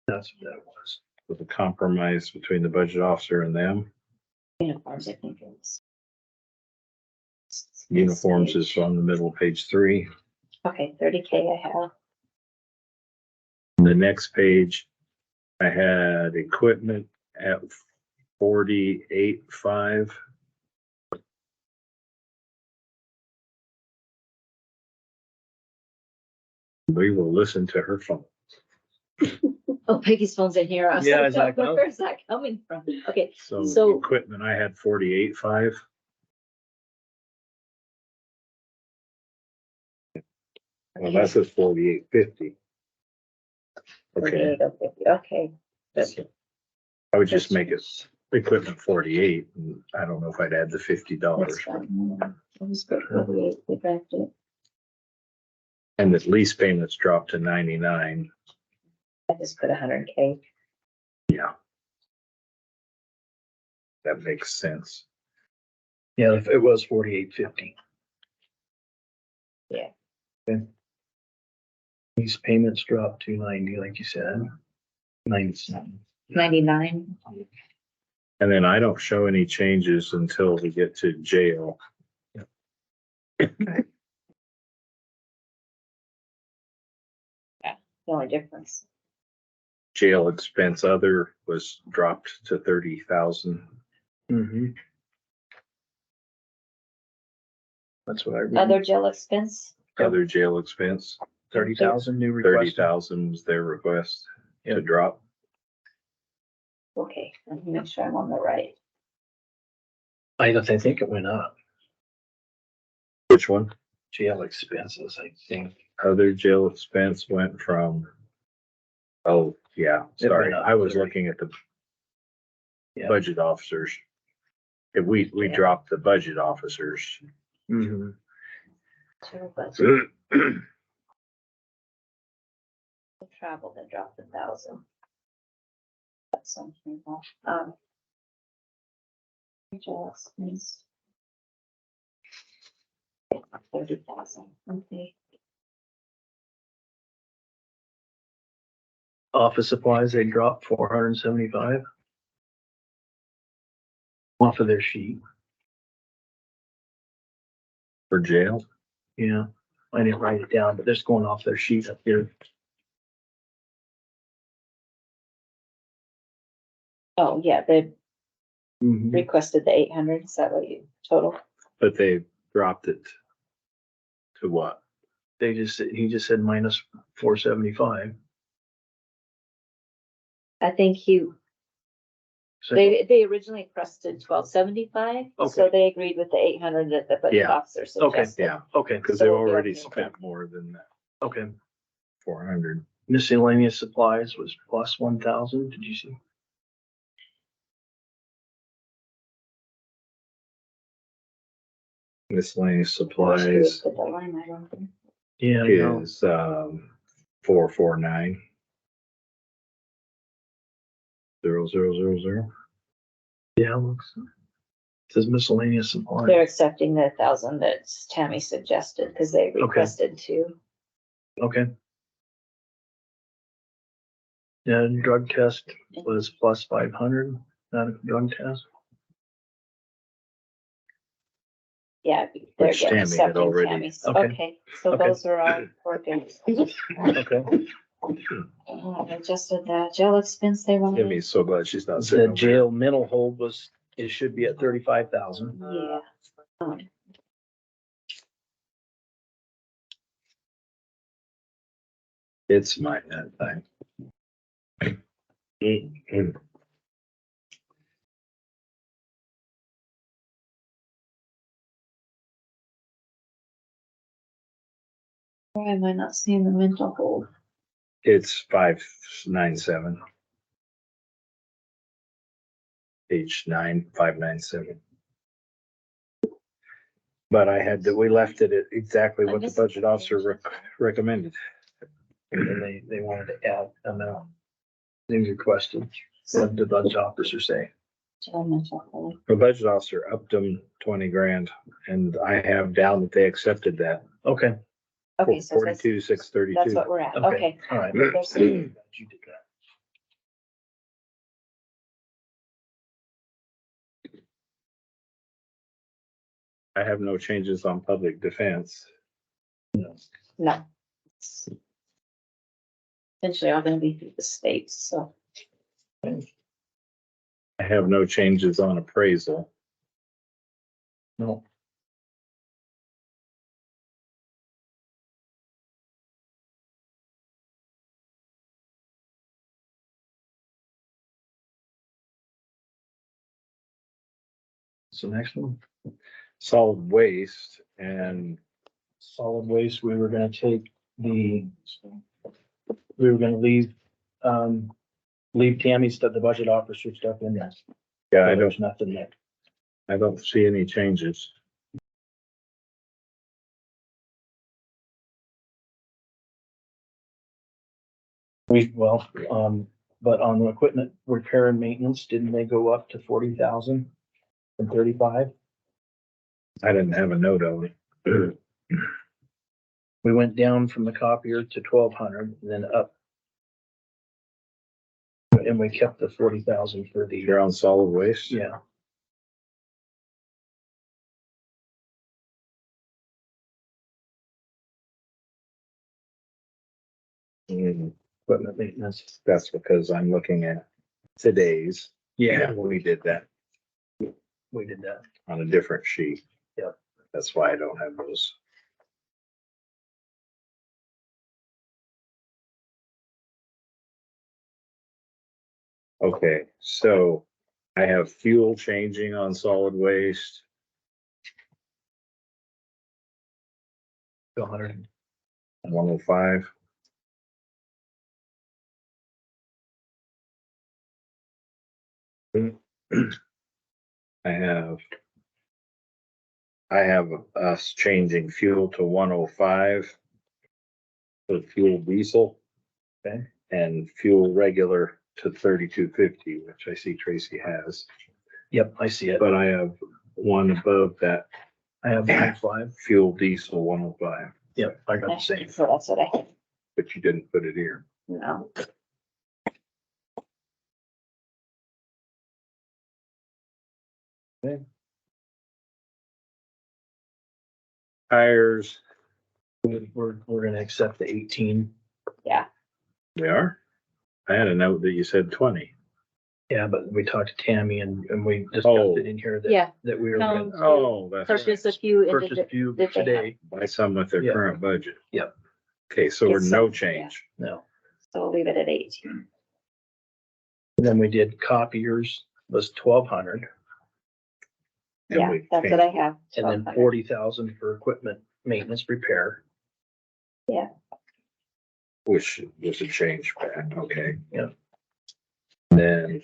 That's what that was. with a compromise between the budget officer and them. Uniforms, I think it was. Uniforms is on the middle of page 3. Okay, 30K I have. The next page, I had equipment at 48.5. We will listen to her phone. Oh, Peggy's phone's in here. I was Yeah, like, is that coming? where's that coming from? Okay, So So- equipment, I had 48.5. Well, that says 48.50. Okay, 48, okay. Good. I would just make it equipment 48. And I don't know if I'd add the $50. That's fine. I'll just put 48, we backed it. And the lease payments dropped to 99. I just put 100K. Yeah. That makes sense. Yeah, if it was 48.50. Yeah. Okay. These payments dropped to 90, like you said. 97. 99. And then I don't show any changes until we get to jail. The only difference. Jail expense other was dropped to 30,000. Mm-hmm. That's what I read. Other jail expense? Other jail expense, 30,000 new requests. 30,000 was their request to Yeah. drop. Okay, let me make sure I'm on the right. I think it went up. Which one? Jail expenses, I think. Other jail expense went from, oh, yeah, It sorry, went up I was 30. looking at the Yeah. budget officers. If we Yeah. dropped the budget officers. Mm-hmm. Sure, but the travel that dropped 1,000. That's something. Jail expense. 30,000, okay. Office supplies, they dropped 475. Off of their sheet. For jail? Yeah, I didn't write it down, but they're just going off their sheet up here. Oh, yeah, they Mhm. requested the 800, is that what you total? But they dropped it to what? He just said minus 475. I think So, they originally requested 1275, so Okay. they agreed with the 800 that the budget Yeah. officer Okay, suggested. Yeah, okay, because they So we'll be already okay with spent more than that, okay. 4,400. Miscellaneous supplies was plus 1,000, did you see? Miscellaneous Wish we would supplies put the line item in. Yeah, I know. is, 449. 0,000. Yeah, looks. Says miscellaneous supplies. They're accepting the 1,000 that Tammy suggested, because they requested two. Okay. And drug test was plus 500, not a drug test. Yeah, they're Which getting Tammy had accepting already- Tammy's. Okay. Okay, so Okay. those are all working. Okay. I adjusted that jail expense they wanted. Timmy's so glad she's not The sitting over here. jail mental hold was, it should be at 35,000. Yeah. It's my that thing. Why am I not seeing the mental hold? It's 597. Page 597. But we left it at exactly what the budget officer recommended. And then they wanted to add amount. They requested, what did the budget officer say? Jail mental hold. The budget officer upped them 20 grand, and I have down that they accepted that. Okay, Okay, so that's 42,632. what we're at. Okay. Okay. all right. There's- You did that. I have no changes on public defense. No. It's Essentially all gonna be through the states, so. I have no changes on appraisal. No. So next one, Solid waste and solid waste, we were gonna take we were gonna leave Tammy's stuff, the budget officer stuff in there. yeah, I There's nothing there. don't see any changes. But on the equipment repair and maintenance, didn't they go up to 40,000 from 35? I didn't have a note on it. We went down from the copier to 1,200, and then up. And we kept the 40,000 for the, You're on solid waste? yeah. Mm, Equipment maintenance. that's because I'm looking at today's. Yeah, We did that we did that. on a different sheet. Yep. That's why I don't have those. Okay, so I have fuel changing on solid waste. 100. 105. I have us changing fuel to 105. For fuel diesel. Okay. And fuel regular to 3250, which I see Tracy has, Yep, I see it. but I have one above that, I have 105. fuel diesel 105, Yep, I got the same. So that's what I had. but you didn't put it here. No. Tires, We're gonna accept the 18. Yeah. we are. I had a note that you said 20. Yeah, but we talked to Tammy and we discussed Oh. it in here that, Yeah. that we were No. gonna Oh, that's Purchase right. a few. purchase a few that they have. today. Buy some with their Yeah. current budget. Yep. Okay, so we're Get no some, change. No. So we'll leave it at 18. And then we did copiers was 1,200 And Yeah, we that's what I changed- have. and then 1,200. 40,000 for equipment maintenance repair. Yeah. which was a change back, okay. Yeah. Then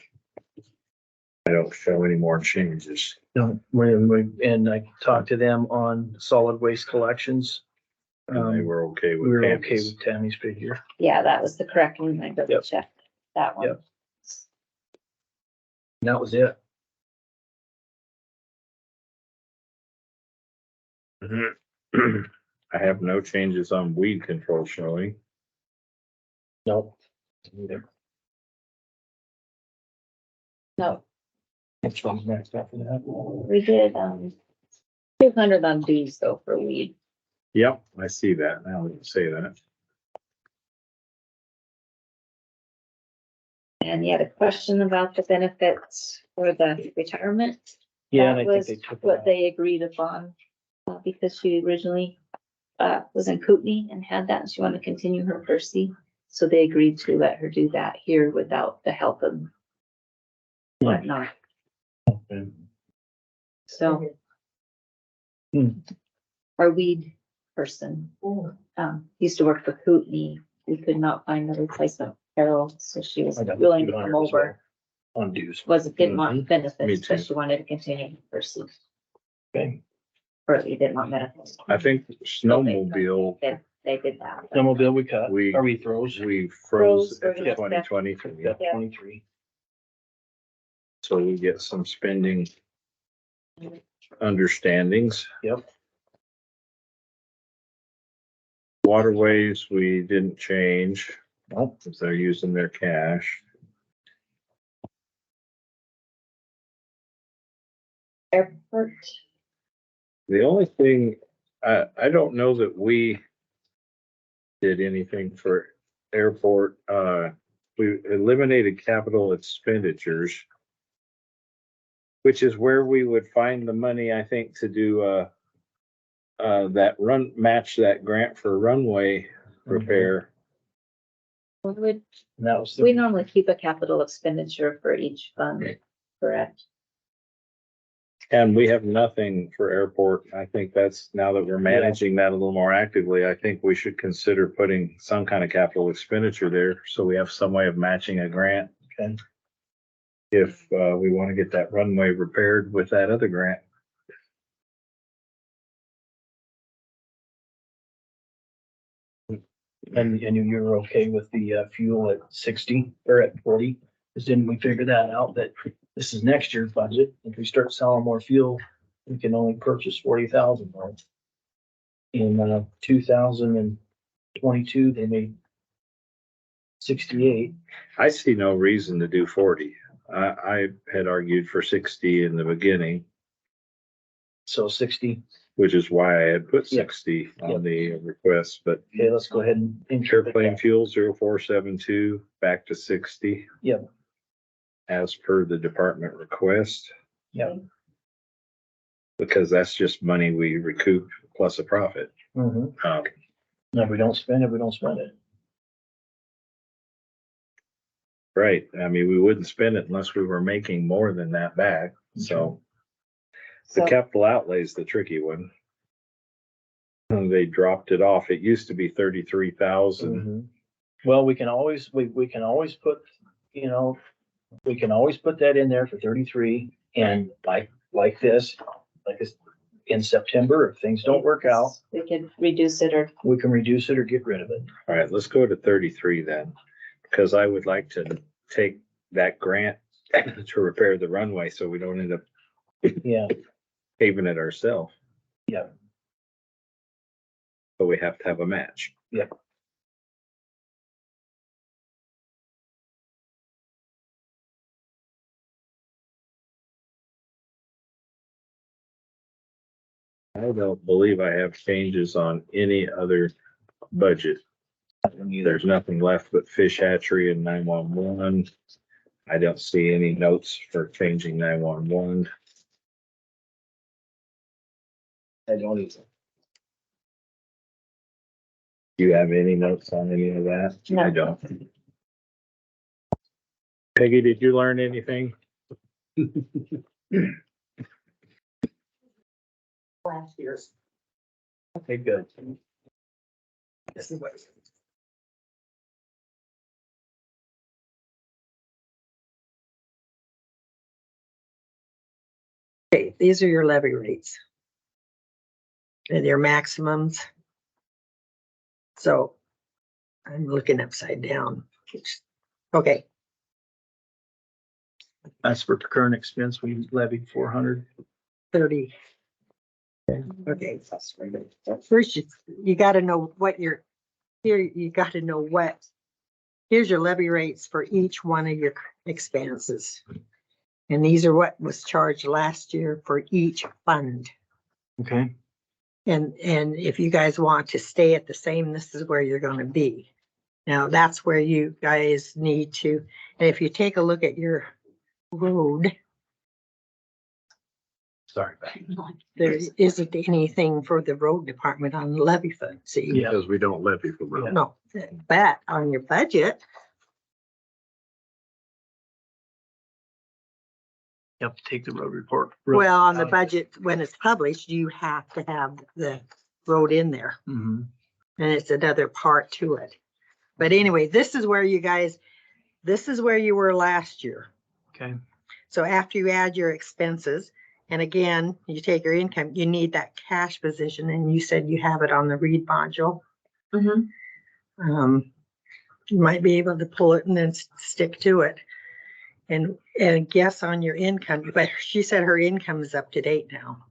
I don't show any more changes. No, and I talked to them on solid waste collections. And they were okay We with were okay Tammy's. with Tammy's figure. Yeah, that was the correct one. I double Yep. checked that one. Yep. And that was it. I have no changes on weed control showing. Nope. No, Which one's next after that? we did, 200 on dues though for weed. Yep, I see that now that you say that. And you had a question about the benefits for the retirement. Yeah, and That I think was they took what it they agreed upon, because she originally, was in Kootenai and had that, and she wanted to continue her Percy. So they agreed to let her do that here without the help of whatnot. So. Hmm. Our weed person, used to work for Kootenai. We could not find a replacement for Carol, so she was I got willing to 200 come as well. over. On dues. Didn't want Me benefits, but too. she wanted to continue her Percy, Okay. or they didn't want benefits. I think snowmobile, They did that. Snowmobile we cut, We- or we froze. we Froze froze at for the the- 2023, Got Yeah. 23. so we get some spending understandings. Yep. Waterways, we didn't change, Nope. because they're using their cash. Airport, The only thing, I don't know that we did anything for airport. We eliminated capital expenditures, which is where we would find the money, I think, to do, match that grant for runway repair. we would, And that was we the, normally keep a capital expenditure for each fund, correct? And we have nothing for airport. I think that's, now that we're managing that a little more actively, I think we should consider putting some kind of capital expenditure there, so we have some way of matching a grant. Okay. If, we want to get that runway repaired with that other grant. and you were okay with the fuel at 60 or at 40? Because didn't we figure that out, that this is next year's budget? If we start selling more fuel, we can only purchase 40,000 more. In 2022, they made 68. I see no reason to do 40. I had argued for 60 in the beginning, So 60. which is why I had put Yeah. 60 on the request, but Okay, let's go ahead and airplane fuel 0472 back to 60. Yep. As per the department request. Yep. Because that's just money we recoup plus a profit. Mhm. Um, If we don't spend it, we don't spend it. Right, I mean, we wouldn't spend it unless we were making more than that back, so. The So- capital outlay is the tricky one. And they dropped it off, it used to be 33,000. Mhm. Well, we can always put, you know, we can always put that in there for 33, and like this, in September, if things don't work out, We could reduce it, or we can reduce it or get rid of it. All right, let's go to 33 then, because I would like to take that grant to repair the runway, so we don't end up Yeah, paving it ourselves. yeah. But we have to have a match. Yeah. I don't believe I have changes on any other budget. There's nothing left but fish hatchery and 911. I don't see any notes for changing 911. I don't either. Do you have any notes on any of that? No. I don't. Peggy, did you learn anything? Last year's. Okay, good. This is what. Okay, these are your levy rates. And your maximums. So I'm looking upside down. Okay, That's for current expense, we levied 400. 30. Okay. First, you gotta know what your, here, you gotta know what, here's your levy rates for each one of your expenses. And these are what was charged last year for each fund. Okay. And if you guys want to stay at the same, this is where you're gonna be. Now, that's where you guys need to, and if you take a look at your road, Sorry, there isn't anything for the road department on the levy fund, see? Yeah. because we don't levy for road. No, but on your budget, You have to take the road report. well, on the budget, when it's published, you have to have the road in there. Mm-hmm. And it's another part to it. But anyway, this is where you guys, this is where you were last year. Okay. So after you add your expenses, and again, you take your income, you need that cash position, and you said you have it on the read module. You might be able to pull it and then stick to it. And guess on your income, but she said her income is up to date now.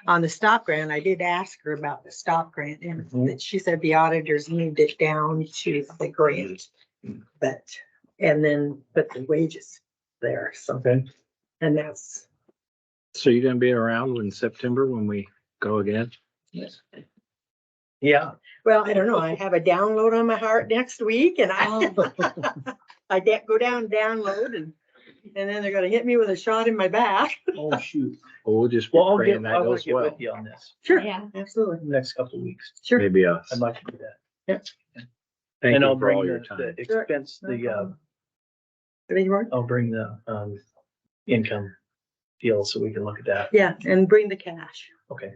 On the stop grant, I did ask her about the stop grant, and she said the auditors moved it down to the grant. But, and then put the wages there, so, Okay. and that's, So you're gonna be around in September when we go again? Yeah. well, I don't know, I have a download on my heart next week, and I go down, download, and then they're gonna hit me with a shot in my back. Oh, shoot. Well, we'll just be Well, praying that I'll goes get well. with you on this Sure, Yeah. absolutely, in the next couple of weeks. sure. Maybe us. I'd like to do that. Thank And I'll you for bring all your the time. expense, No problem. I'll bring the, income deal so we can look at that. Yeah, and bring the cash. Okay.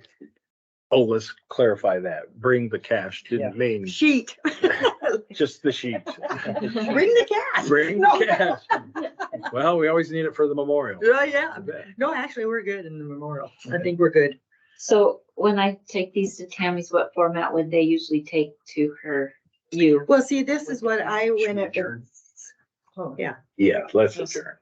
Oh, let's clarify that. Bring the cash didn't mean Sheet. just the sheet. Bring the cash. Bring No. the cash. Well, we always need it for the memorial. Oh, yeah. No, actually, we're good in the memorial. I think we're good. So when I take these to Tammy's, what format would they usually take to her, you? Well, see, this is what I went at. Adjourn. Oh, yeah. Yeah, let's adjourn.